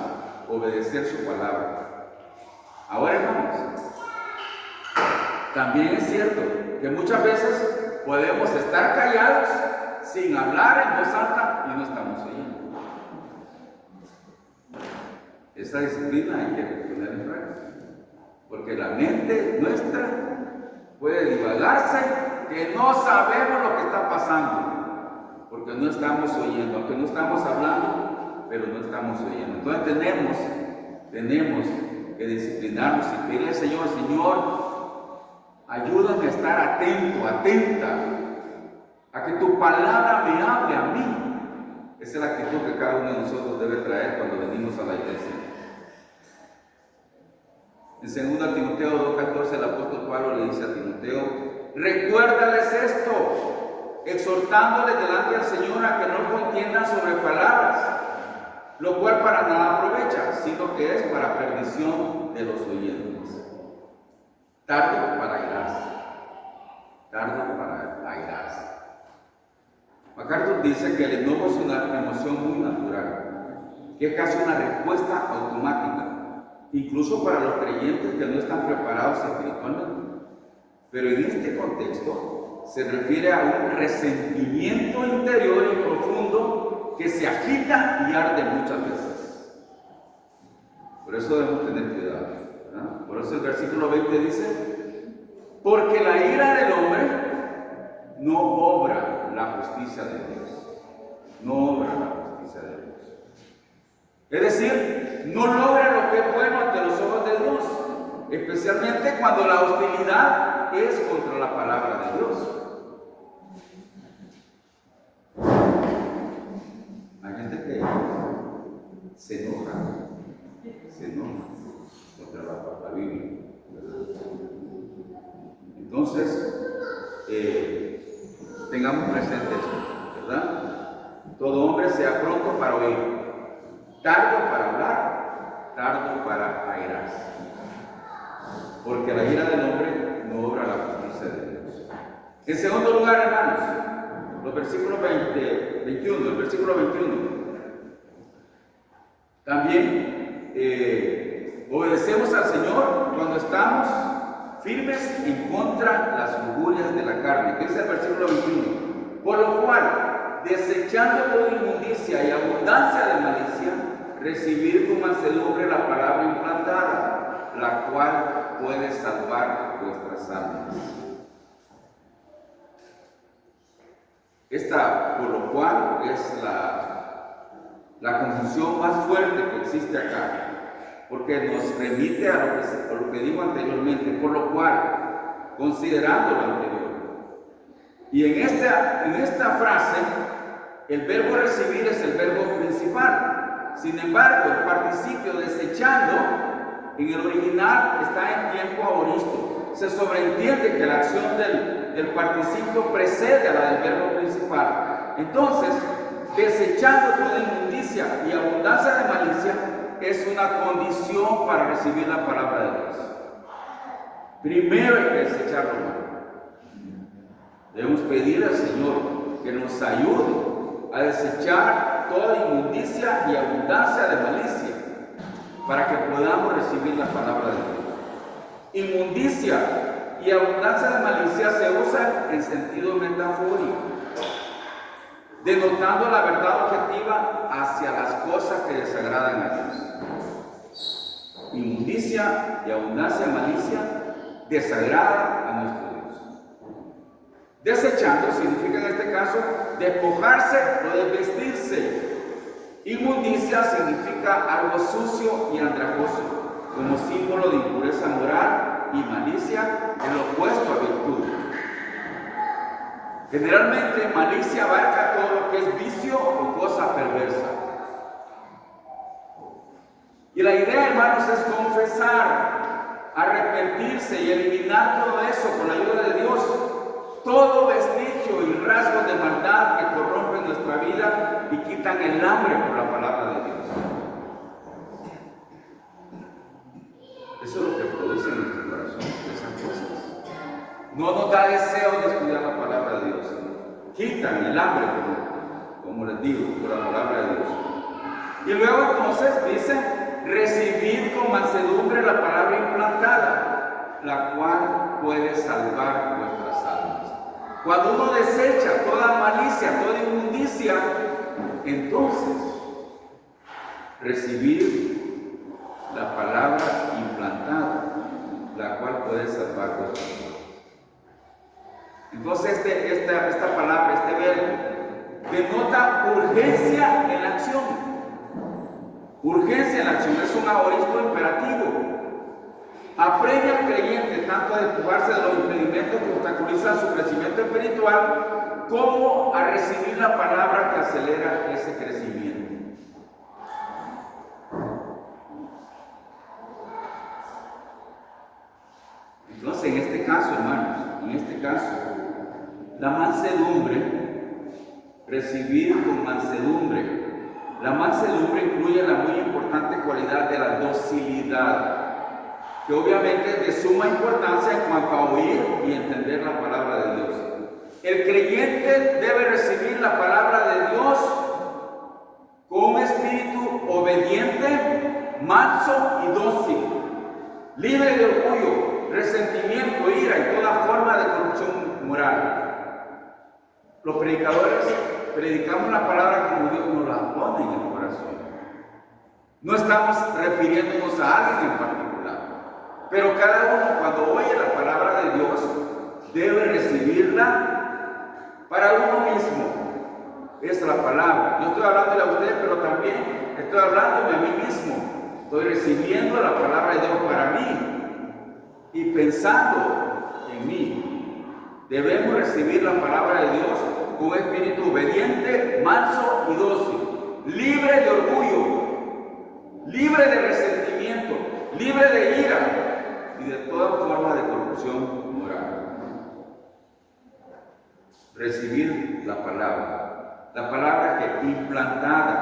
obedecer su palabra. Ahora, hermanos, también es cierto que muchas veces podemos estar callados sin hablar en voz alta y no estamos oyendo. Esta disciplina hay que poner en práctica, porque la mente nuestra puede divagarse que no sabemos lo que está pasando. Porque no estamos oyendo, aunque no estamos hablando, pero no estamos oyendo. Entonces tenemos que disciplinarnos y pedirle al Señor, ayúdame a estar atenta, a que tu palabra me hable a mí. Esa es la actitud que cada uno de nosotros debe traer cuando venimos a la iglesia. En 2 Timoteo 2:14 el apóstol Pablo le dice a Timoteo, recuérdales esto, exhortándoles delante del Señor a que no contiendan sobre palabras, lo cual para nada aprovecha, sino que es para perdición de los oyentes. Tardo para airarse. MacArthur dice que el enojo es una emoción muy natural, que es casi una respuesta automática, incluso para los creyentes que no están preparados espiritualmente. Pero en este contexto se refiere a un resentimiento interior y profundo que se agita y arde muchas veces. Por eso debemos tener cuidado, ¿verdad? Por eso el versículo 20 dice, porque la ira del hombre no obra la justicia de Dios. No obra la justicia de Dios. Es decir, no logra lo que es bueno ante los ojos de Dios. cuando la hostilidad es contra la palabra de Dios. Hay gente que se enoja contra la Biblia, ¿verdad? Entonces, tengamos presente esto, ¿verdad? Todo hombre sea pronto para oír, tardo para hablar, tardo para airarse, porque la ira del hombre no obra la justicia de Dios. En segundo lugar, hermanos, los versículos 21, el versículo 21, también obedecemos al Señor cuando estamos firmes en contra de las lujurias de la carne, que es el versículo 21. Por lo cual, desechando toda inmundicia y abundancia de malicia, recibir con mansedumbre la palabra implantada, la cual puede salvar vuestras almas. Esta, por lo cual, es la confusión más fuerte que existe acá, porque nos remite a lo que digo anteriormente, por lo cual, considerando lo anterior. Y en esta frase, el verbo recibir es el verbo principal. Sin embargo, el participio desechando, en el original está en tiempo aoristo. Se sobreentiende que la acción del participio precede a la del verbo principal. Entonces, desechando toda inmundicia y abundancia de malicia, es una condición para recibir la palabra de Dios. Primero hay que desechar lo malo. Debemos pedir al Señor que nos ayude a desechar toda inmundicia y abundancia de malicia para que podamos recibir la palabra de Dios. Inmundicia y abundancia de malicia se usan en sentido metafórico, denotando la verdad objetiva hacia las cosas que desagradan a Dios. Inmundicia y abundancia de malicia desagrada a nuestro Dios. Desechando significa en este caso despojarse o desvestirse. Inmundicia significa algo sucio y andrajoso, como símbolo de impureza moral, y malicia el opuesto a virtud. Generalmente malicia abarca todo lo que es vicio o cosa perversa. Y la idea, hermanos, es confesar, arrepentirse y eliminar todo eso con la ayuda de Dios. Todo vestigio y rasgos de maldad que corrompen nuestra vida y quitan el hambre por la palabra de Dios. Eso es lo que produce en nuestro corazón, esas cosas. No nos da deseo de estudiar la palabra de Dios. Quitan el hambre, como les digo, por la palabra de Dios. Y luego entonces dice, recibid con mansedumbre la palabra implantada, la cual puede salvar vuestras almas. Cuando uno desecha toda malicia, toda inmundicia, entonces recibir la palabra implantada, la cual puede salvar vuestras almas. Entonces esta palabra, este verbo, denota urgencia en la acción. Urgencia en la acción es un aoristo imperativo. Apremia al creyente tanto a despojarse de los impedimentos que obstaculizan su crecimiento espiritual, como a recibir la palabra que acelera ese crecimiento. Entonces, en este caso, hermanos, la mansedumbre, recibir con mansedumbre. La mansedumbre incluye la muy importante cualidad de la docilidad, que obviamente es de suma importancia en cuanto a oír y entender la palabra de Dios. El creyente debe recibir la palabra de Dios con un espíritu obediente, manso y dócil, libre de orgullo, resentimiento, ira y toda forma de corrupción moral. Los predicadores predicamos la palabra como Dios nos la pone en el corazón. No estamos refiriéndonos a alguien en particular, pero cada uno cuando oye la palabra de Dios debe recibirla para uno mismo. Es la palabra. Yo estoy hablándole a usted, pero también estoy hablándome a mí mismo. Estoy recibiendo la palabra de Dios para mí. y pensando en mí, debemos recibir la palabra de Dios con un espíritu obediente, manso y dócil, libre de orgullo, libre de resentimiento, libre de ira y de toda forma de corrupción moral. Recibir la palabra que implantada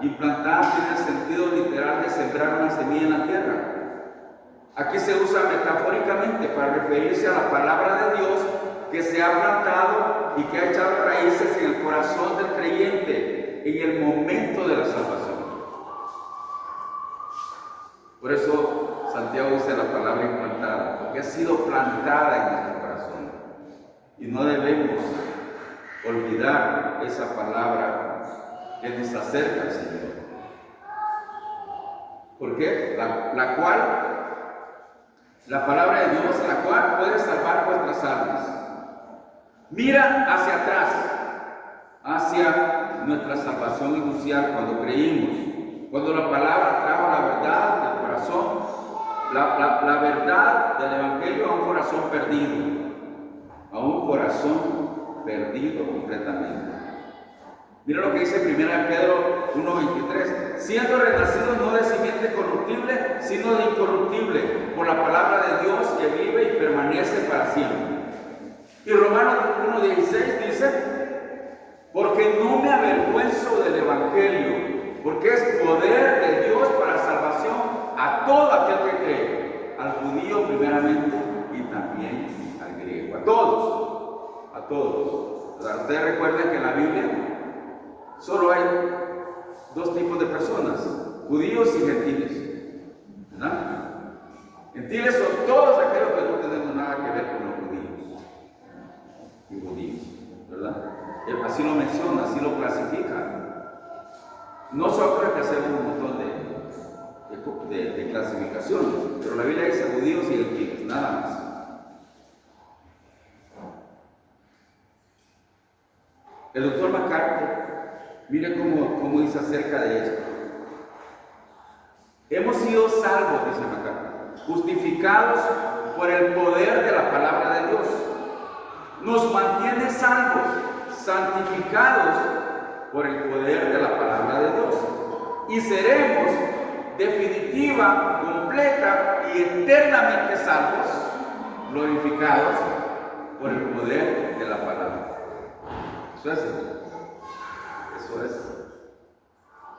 tiene el sentido literal de sembrar una semilla en la tierra. Aquí se usa metafóricamente para referirse a la palabra de Dios que se ha plantado y que ha echado raíces en el corazón del creyente en el momento de la salvación. Por eso Santiago dice la palabra implantada, porque ha sido plantada en nuestro corazón. Y no debemos olvidar esa palabra que nos acerca al Señor. ¿Por qué? La palabra de Dios, la cual puede salvar vuestras almas. Mira hacia atrás, hacia nuestra salvación inicial cuando creímos, cuando la palabra trajo la verdad del corazón, la verdad del Evangelio a un corazón perdido completamente. Mira lo que dice 1 Pedro 1:23, siendo renacidos no de simiente corruptible, sino de incorruptible, por la palabra de Dios que vive y permanece para siempre. Y Romanos 1:16 dice, porque no me avergüenzo del Evangelio, porque es poder de Dios para salvación a todo aquel que cree, al judío primeramente y también al griego, a todos. Ustedes recuerden que en la Biblia solo hay dos tipos de personas, judíos y gentiles, ¿verdad? Gentiles son todos aquellos que no tenemos nada que ver con los judíos, ¿verdad? Él así lo menciona, así lo clasifica. Nosotros que hacemos un montón de clasificaciones, pero la Biblia dice judíos y gentiles, nada más. El doctor MacArthur, mire cómo dice acerca de esto. Hemos sido salvos, dice MacArthur, justificados por el poder de la palabra de Dios. Nos mantiene salvos, santificados por el poder de la palabra de Dios. Y seremos definitiva, completa y eternamente salvos, glorificados por el poder de la palabra. Eso es,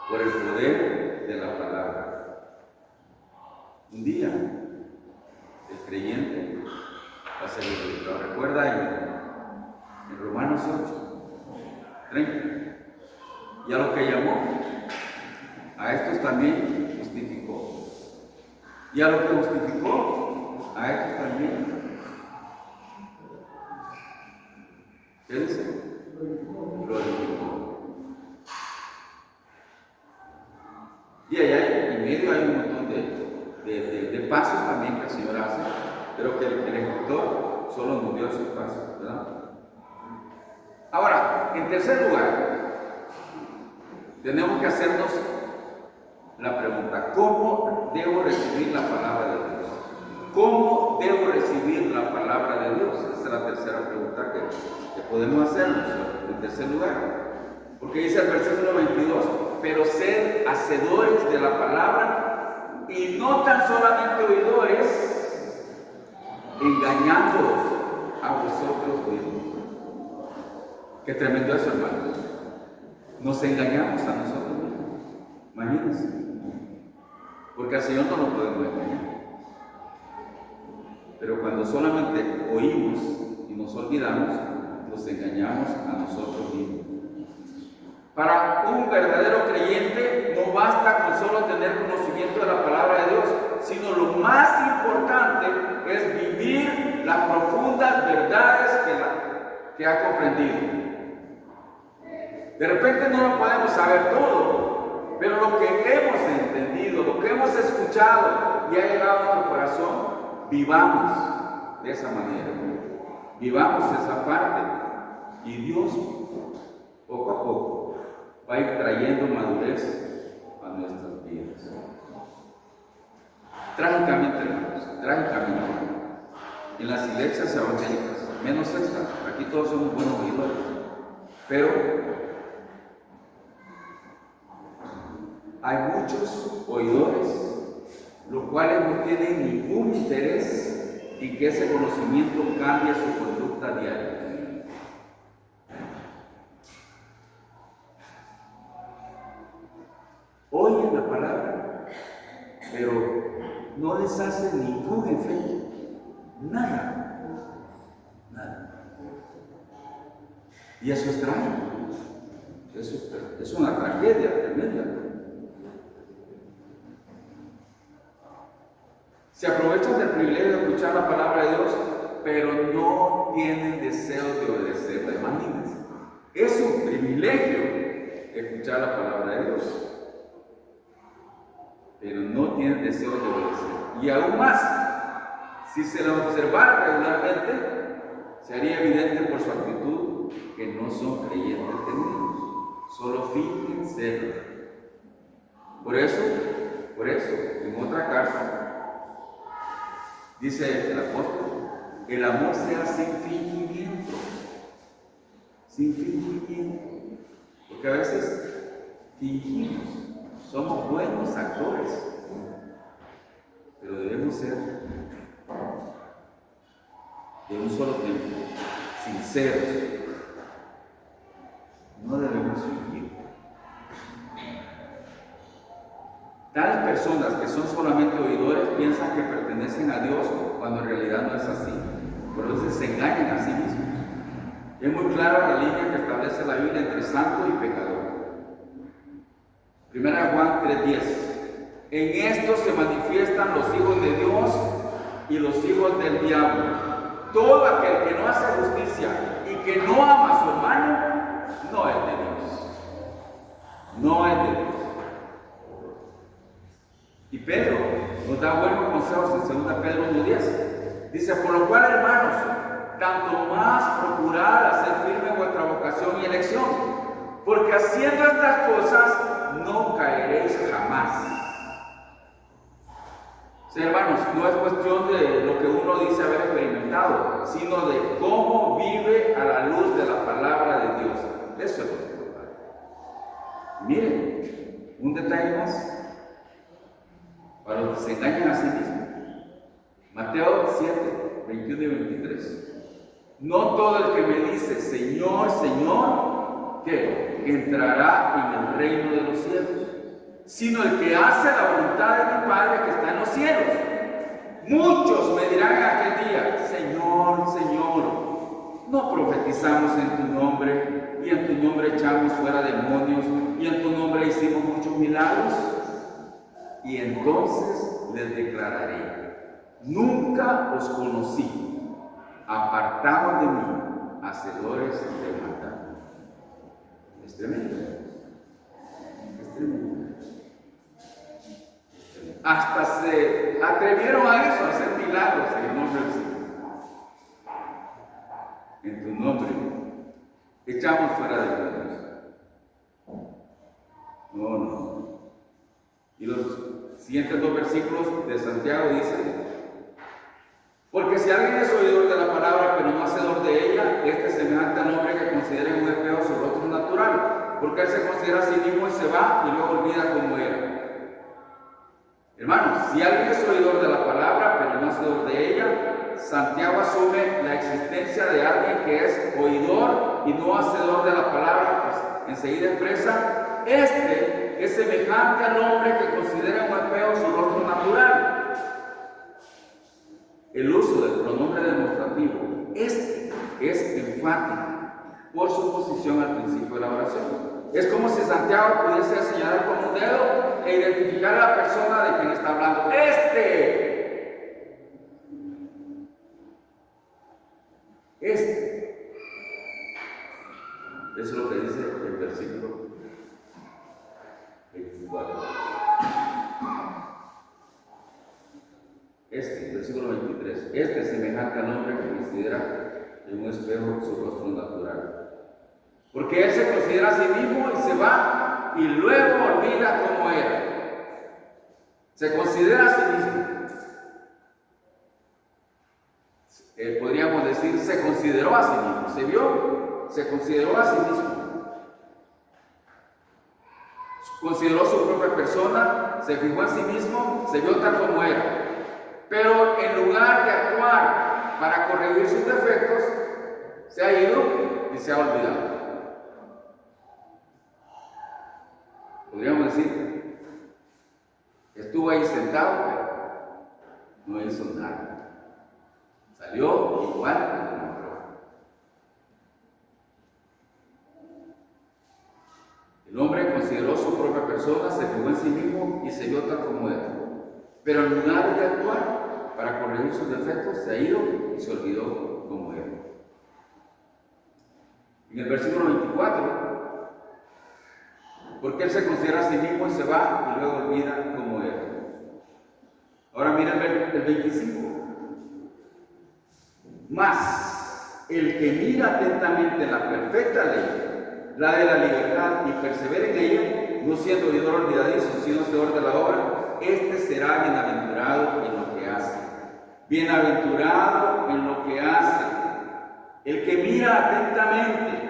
por el poder de la palabra. Un día, el creyente va a ser glorificado. Recuerda en Romanos 8:30, y a lo que llamó, a estos también justificó. Y a lo que justificó, a estos también. ¿Qué dice? Glorificó. Y allá en medio hay un montón de pasos también que el Señor hace, pero que el ejecutor solo nos dio esos pasos, ¿verdad? Ahora, en tercer lugar, tenemos que hacernos la pregunta: ¿cómo debo recibir la palabra de Dios? ¿Cómo debo recibir la palabra de Dios? Esa es la tercera pregunta que podemos hacernos en tercer lugar. Porque dice el versículo 22, pero sed hacedores de la palabra y no tan solamente oidores, engañándoos a vosotros mismos. Qué tremendo eso, hermanos. Nos engañamos a nosotros mismos. Imagínense. Porque al Señor no lo podemos engañar. Pero cuando solamente oímos y nos olvidamos, nos engañamos a nosotros mismos. Para un verdadero creyente no basta con solo tener conocimiento de la palabra de Dios, sino lo más importante es vivir las profundas verdades que ha comprendido. De repente no lo podemos saber todo, pero lo que hemos entendido, lo que hemos escuchado y ha llegado a nuestro corazón, vivamos de esa manera, vivamos esa parte, y Dios poco a poco va a ir trayendo madurez a nuestras vidas. Trágicamente, hermanos, trágicamente, en las iglesias evangélicas, menos esta, aquí todos somos buenos oidores, pero hay muchos oidores, los cuales no tienen ningún interés en que ese conocimiento cambie su conducta diaria. Oyen la palabra, pero no les hace ningún efecto, nada, nada. Y eso es trágico, es una tragedia tremenda. Se aprovechan del privilegio de escuchar la palabra de Dios, pero no tienen deseo de obedecerla. Imagínense, es un privilegio escuchar la palabra de Dios, pero no tienen deseo de obedecer. Y aún más, si se la observara regularmente, se haría evidente por su actitud que no son creyentes genuinos, solo fingen serlo. Por eso, en otra carta, dice el apóstol, el amor sea sin fingimiento, porque a veces fingimos, somos buenos actores, pero debemos ser de un solo tiempo, sinceros, no debemos fingir. Tales personas que son solamente oidores piensan que pertenecen a Dios cuando en realidad no es así. Por eso se engañan a sí mismos. Es muy clara la línea que establece la Biblia entre santo y pecador. 1 Juan 3:10. En esto se manifiestan los hijos de Dios y los hijos del diablo. Todo aquel que no hace justicia y que no ama a su hermano, no es de Dios. No es de Dios. Y Pedro nos da buenos consejos en 2 Pedro 1:10. Dice, por lo cual, hermanos, tanto más procurad hacer firme vuestra vocación y elección, porque haciendo estas cosas no caeréis jamás. Sí, hermanos, no es cuestión de lo que uno dice haber experimentado, sino de cómo vive a la luz de la palabra de Dios. Eso es lo importante. Miren, un detalle más para los que se engañan a sí mismos. Mateo 7, 21 y 23. No todo el que me dice, Señor, Señor, que entrará en el reino de los cielos, sino el que hace la voluntad de mi Padre que está en los cielos. Muchos me dirán en aquel día, Señor, Señor, ¿no profetizamos en tu nombre, y en tu nombre echamos fuera demonios, y en tu nombre hicimos muchos milagros? Y entonces les declararé, nunca os conocí, apartados de mí, hacedores de maldad. Es tremendo. Es tremendo. Hasta se atrevieron a eso, a hacer milagros en el nombre del Señor. En tu nombre echamos fuera demonios. No. Y los siguientes 2 versículos de Santiago dicen, porque si alguien es oidor de la palabra pero no hacedor de ella, este es semejante al hombre que considera en un espejo su rostro natural, porque él se considera a sí mismo y se va y luego olvida cómo era. Hermanos, si alguien es oidor de la palabra pero no hacedor de ella, Santiago asume la existencia de alguien que es oidor y no hacedor de la palabra, pues enseguida expresa, este es semejante al hombre que considera en un espejo su rostro natural. El uso del pronombre demostrativo, este es enfático por su posición al principio de la oración. Es como si Santiago pudiese señalar con un dedo e identificar a la persona de quien está hablando. Este. Eso es lo que dice el versículo 24. Versículo 23. Este es semejante al hombre que considera en un espejo su rostro natural. Porque él se considera a sí mismo y se va y luego olvida cómo era. Se considera a sí mismo. podríamos decir, se consideró a sí mismo, se consideró a sí mismo. Consideró su propia persona, se fijó en sí mismo, se vio tal como era. Pero en lugar de actuar para corregir sus defectos, se ha ido y se ha olvidado. Podríamos decir, estuvo ahí sentado, pero no hizo nada. Salió igual que como entró. El hombre consideró su propia persona, se fijó en sí mismo y se vio tal como era. Pero en lugar de actuar para corregir sus defectos, se ha ido y se olvidó como era. En el versículo 24, porque él se considera a sí mismo y se va y luego olvida como era. Ahora mira el 25. Mas el que mira atentamente la perfecta ley, la de la libertad, y persevera en ella, no siendo oidor olvidadizo, sino hacedor de la obra, este será bienaventurado en lo que hace. Bienaventurado en lo que hace. El que mira atentamente.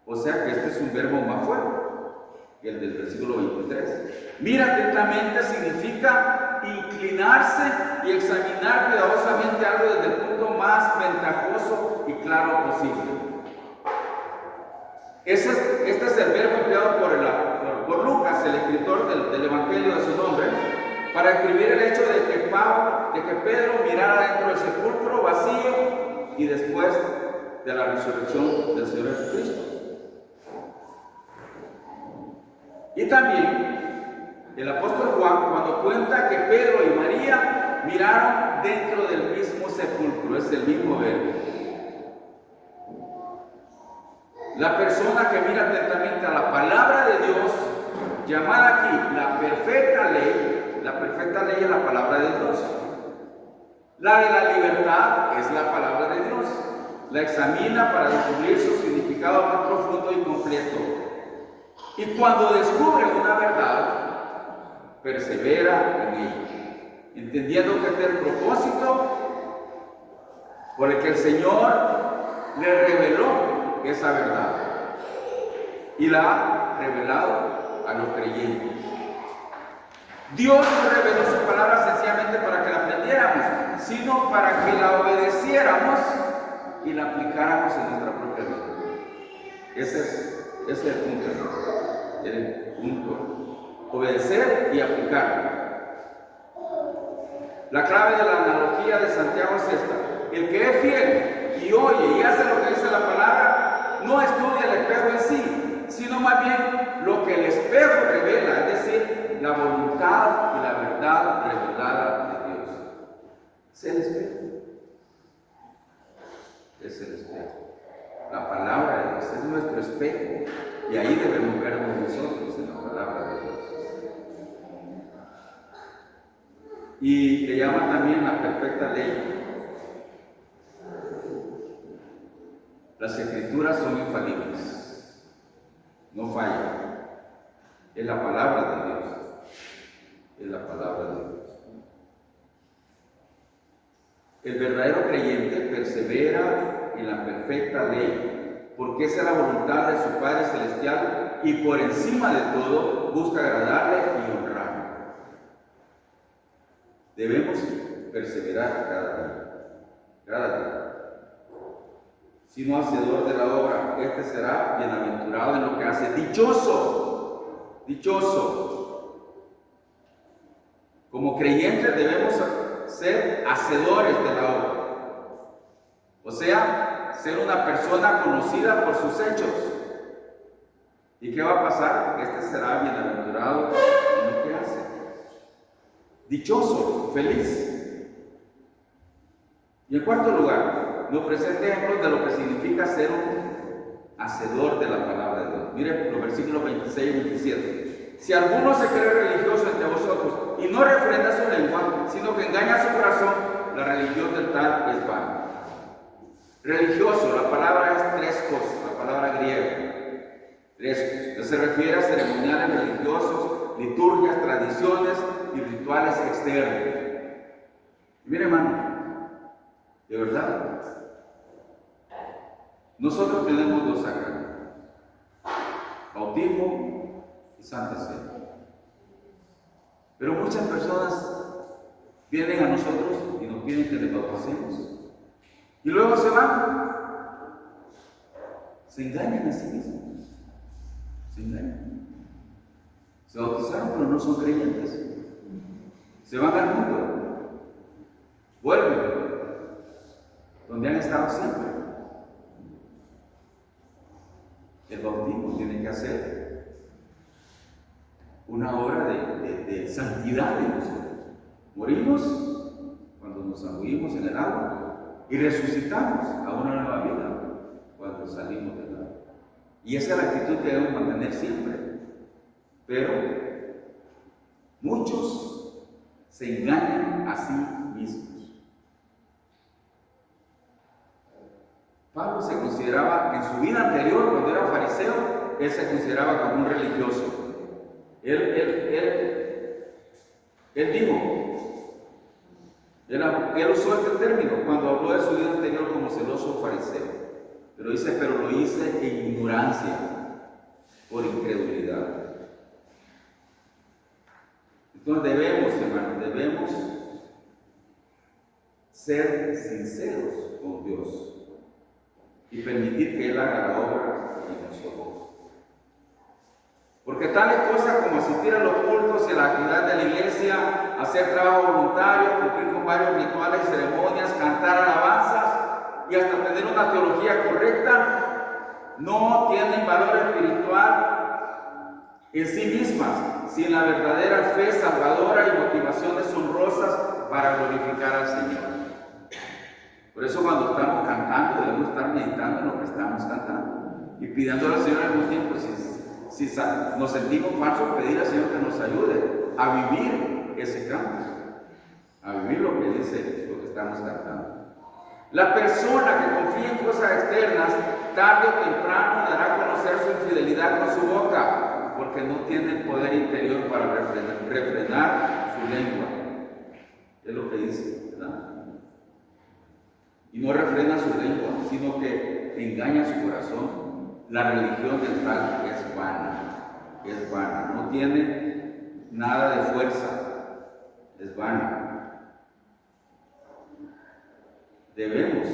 O sea que este es un verbo más fuerte que el del versículo 23. Mira atentamente significa inclinarse y examinar cuidadosamente algo desde el punto más ventajoso y claro posible. Este es el verbo empleado por Lucas, el escritor del Evangelio de su nombre, para escribir el hecho de que Pedro mirara dentro del sepulcro vacío y después de la resurrección del Señor Jesucristo. Y también el apóstol Juan, cuando cuenta que Pedro y María miraron dentro del mismo sepulcro, es el mismo verbo. La persona que mira atentamente a la palabra de Dios, llamada aquí la perfecta ley es la palabra de Dios. La de la libertad es la palabra de Dios. La examina para descubrir su significado más profundo y completo. Y cuando descubre una verdad, persevera en ella, entendiendo que este es el propósito por el que el Señor le reveló esa verdad y la ha revelado a los creyentes. Dios nos reveló su palabra sencillamente para que la aprendiéramos, sino para que la obedeciéramos y la aplicáramos en nuestra propia vida. Ese es el punto. Obedecer y aplicar. La clave de la analogía de Santiago es esta: el que es fiel y oye y hace lo que dice la palabra, no estudia el espejo en sí, sino más bien lo que el espejo revela, es decir, la voluntad y la verdad revelada de Dios. Es el espejo. Es el espejo. La palabra de Dios es nuestro espejo, y ahí debemos vernos nosotros en la palabra de Dios. Y le llama también la perfecta ley. Las escrituras son infalibles, no fallan. Es la palabra de Dios. Es la palabra de Dios. El verdadero creyente persevera en la perfecta ley, porque esa es la voluntad de su Padre Celestial, y por encima de todo busca agradarle y honrarle. Debemos perseverar cada día. Si no hacedor de la obra, este será bienaventurado en lo que hace. Dichoso, dichoso. Como creyentes debemos ser hacedores de la obra. O sea, ser una persona conocida por sus hechos. ¿Y qué va a pasar? Este será bienaventurado en lo que hace. Dichoso, feliz. Y en cuarto lugar, nos presenta ejemplos de lo que significa ser un hacedor de la palabra de Dios. Miren los versículos 26 y 27. Si alguno se cree religioso entre vosotros y no refrenda su lengua, sino que engaña su corazón, la religión del tal es vana. Religioso, la palabra es tres cosas, la palabra griega. Tres cosas, que se refiere a ceremoniales religiosos, liturgias, tradiciones y rituales externos. Mire, hermano, de verdad, nosotros tenemos dos sacramentos: bautismo y Santa Cena. Pero muchas personas vienen a nosotros y nos piden que les bauticemos. Y luego se van. Se engañan a sí mismos. Se engañan. Se bautizaron, pero no son creyentes. Se van al mundo. Vuelven donde han estado siempre. El bautismo tiene que hacer una obra de santidad en nosotros. Morimos cuando nos zambullimos en el agua y resucitamos a una nueva vida cuando salimos del agua. Y esa es la actitud que debemos mantener siempre. Pero muchos se engañan a sí mismos. Pablo se consideraba, en su vida anterior, cuando era fariseo, él se consideraba como un religioso. Él dijo, él usó este término cuando habló de su vida anterior como celoso fariseo. Pero dice, pero lo hice en ignorancia, por incredulidad. Entonces debemos, hermanos, debemos ser sinceros con Dios y permitir que Él haga la obra en nosotros. Porque tales cosas como asistir a los cultos y a la actividad de la iglesia, hacer trabajo voluntario, cumplir con varios rituales y ceremonias, cantar alabanzas y hasta tener una teología correcta, no tienen valor espiritual en sí mismas, sin la verdadera fe salvadora y motivaciones honrosas para glorificar al Señor. Por eso cuando estamos cantando debemos estar meditando en lo que estamos cantando y pidiéndole al Señor al mismo tiempo, si nos sentimos falsos, pedir al Señor que nos ayude a vivir ese canto, a vivir lo que dice, lo que estamos cantando. La persona que confía en cosas externas, tarde o temprano dará a conocer su infidelidad con su boca, porque no tiene el poder interior para refrenar su lengua. Es lo que dice, ¿verdad? Y no refrena su lengua, sino que engaña su corazón. La religión del tal es vana, no tiene nada de fuerza, es vana. Debemos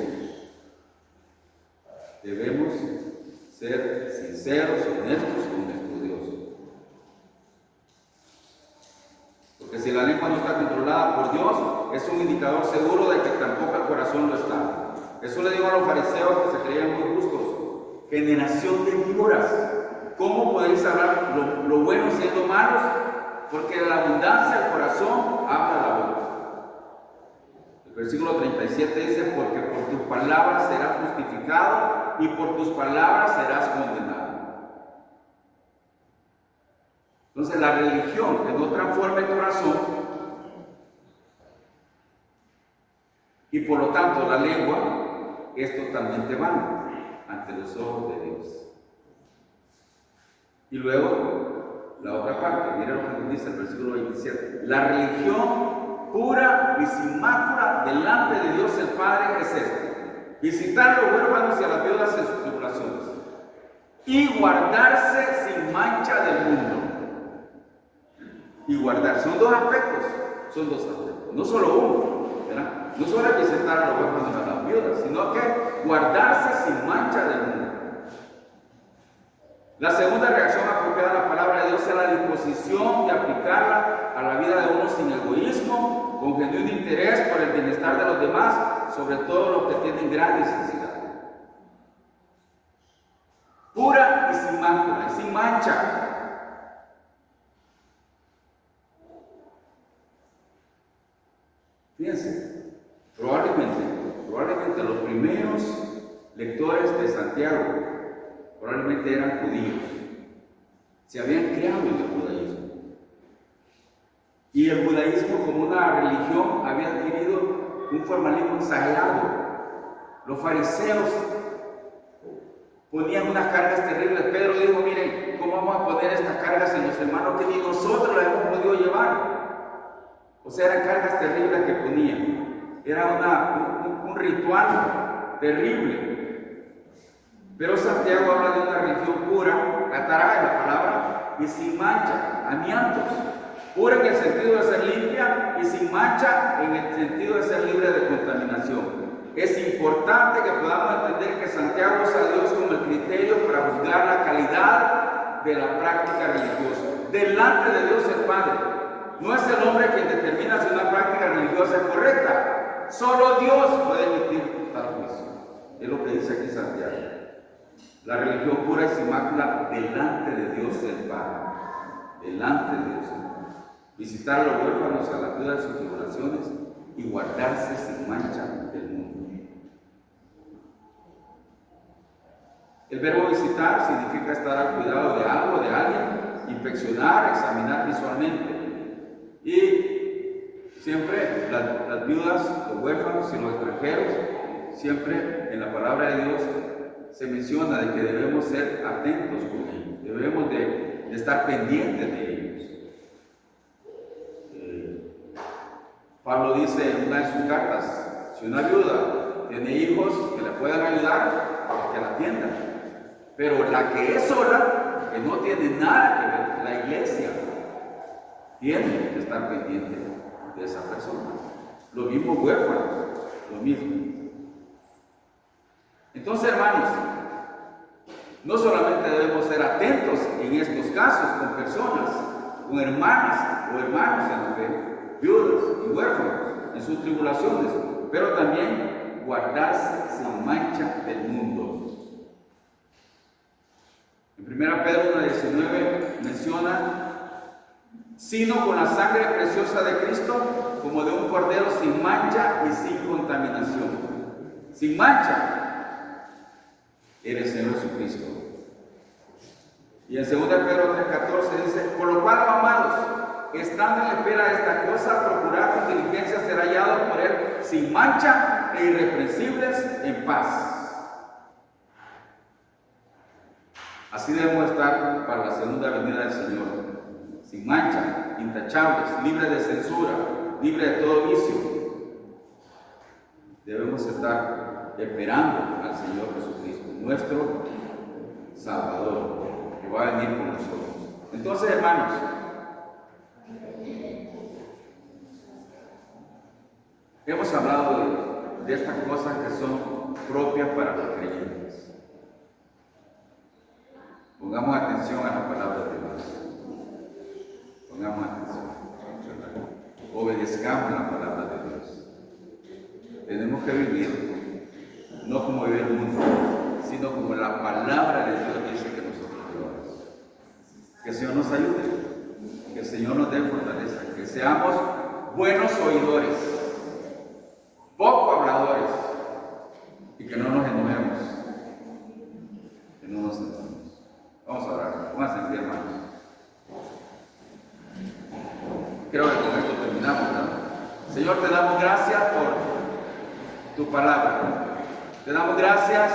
ser sinceros, honestos con nuestro Dios. Porque si la lengua no está controlada por Dios, es un indicador seguro de que tampoco el corazón lo está. Eso le digo a los fariseos que se creían muy justos: generación de víboras, ¿cómo podéis hablar lo bueno siendo malos? Porque de la abundancia del corazón habla la boca. El versículo 37 dice, porque por tus palabras serás justificado y por tus palabras serás condenado. Entonces la religión que no transforma el corazón y por lo tanto la lengua es totalmente vana ante los ojos de Dios. Y luego la otra parte, mira lo que nos dice el versículo 27. La religión pura y sin mácula delante de Dios el Padre es esta: visitar a los huérfanos y a las viudas en sus tribulaciones y guardarse sin mancha del mundo. Y guardar, son dos aspectos, no solo uno, ¿verdad? No solo visitar a los huérfanos y a las viudas, sino que guardarse sin mancha del mundo. La segunda reacción apropiada a la palabra de Dios es la disposición de aplicarla a la vida de uno sin egoísmo, con genuino interés por el bienestar de los demás, sobre todo los que tienen gran necesidad. Pura y sin mácula, y sin mancha. Fíjense, probablemente los primeros lectores de Santiago probablemente eran judíos, se habían criado en el judaísmo. Y el judaísmo, como una religión, había adquirido un formalismo exagerado. Los fariseos ponían unas cargas terribles. Pedro dijo, miren, ¿cómo vamos a poner estas cargas en los hermanos que ni nosotros las hemos podido llevar? O sea, eran cargas terribles que ponían. era un ritual terrible. Pero Santiago habla de una religión pura, catará la palabra, y sin mancha, amiantos. Pura en el sentido de ser limpia y sin mancha en el sentido de ser libre de contaminación. Es importante que podamos entender que Santiago usa a Dios como el criterio para juzgar la calidad de la práctica religiosa. Delante de Dios el Padre. No es el hombre quien determina si una práctica religiosa es correcta. Solo Dios puede emitir tal juicio. Es lo que dice aquí Santiago. La religión pura es inmácula delante de Dios el Padre. Delante de Dios el Padre. Visitar a los huérfanos a la ayuda de sus tribulaciones y guardarse sin mancha del mundo. El verbo visitar significa estar al cuidado de algo, de alguien, inspeccionar, examinar visualmente. Y siempre las viudas, los huérfanos y los extranjeros, siempre en la palabra de Dios se menciona de que debemos ser atentos con ellos, debemos de estar pendientes de ellos. Pablo dice en una de sus cartas, si una viuda tiene hijos que le puedan ayudar, pues que la atiendan. Pero la que es sola, que no tiene nada que ver, la iglesia tiene que estar pendiente de esa persona. Los mismos huérfanos, lo mismo. Entonces, hermanos, no solamente debemos ser atentos en estos casos con personas, con hermanas o hermanos en la fe, viudas y huérfanos en sus tribulaciones, pero también guardarse sin mancha del mundo. En 1 Pedro 1:19 menciona, sino con la sangre preciosa de Cristo, como de un cordero sin mancha y sin contaminación. Sin mancha era el Señor Jesucristo. Y en 2 Pedro 3:14 dice, por lo cual, amados, estando en espera de esta cosa, procurar con diligencia ser hallados por Él sin mancha e irreprensibles en paz. Así debemos estar para la segunda venida del Señor, sin mancha, intachables, libres de censura, libres de todo vicio. Debemos estar esperando al Señor Jesucristo, nuestro Salvador, que va a venir con nosotros. Entonces, hermanos, hemos hablado de estas cosas que son propias para los creyentes. Pongamos atención a la palabra de Dios. Pongamos atención. Obedezcamos la palabra de Dios. Tenemos que vivir, no como vive el mundo, sino como la palabra de Dios dice que nosotros vivamos. Que el Señor nos ayude, que el Señor nos dé fortaleza, que seamos buenos oidores, poco habladores, y que no nos enojemos. Que no nos enojemos. Vamos a orar. Vamos a sentir, hermanos. Creo que con esto terminamos, ¿verdad? Señor, te damos gracias por tu palabra. Te damos gracias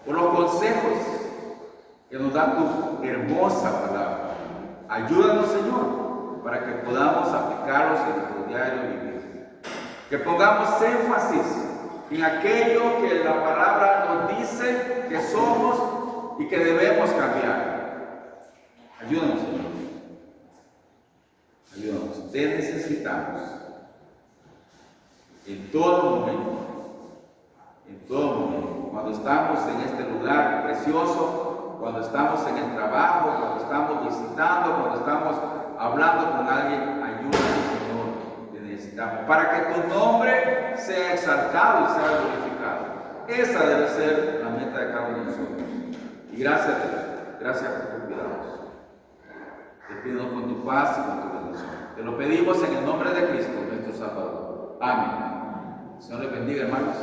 por los consejos que nos da tu hermosa palabra. Ayúdanos, Señor, para que podamos aplicarlos en nuestro diario vivir. Que pongamos énfasis en aquello que la palabra nos dice que somos y que debemos cambiar. Ayúdanos, Señor. Ayúdanos. Te necesitamos. En todo momento. En todo momento. Cuando estamos en este lugar precioso, cuando estamos en el trabajo, cuando estamos visitando, cuando estamos hablando con alguien, ayúdanos, Señor. Te necesitamos. Para que tu nombre sea exaltado y sea glorificado. Esa debe ser la meta de cada uno de nosotros. Y gracias a Dios, gracias por tus cuidados. Te pido con tu paz y con tu bendición. Te lo pedimos en el nombre de Cristo, nuestro Salvador. Amén. El Señor les bendiga, hermanos.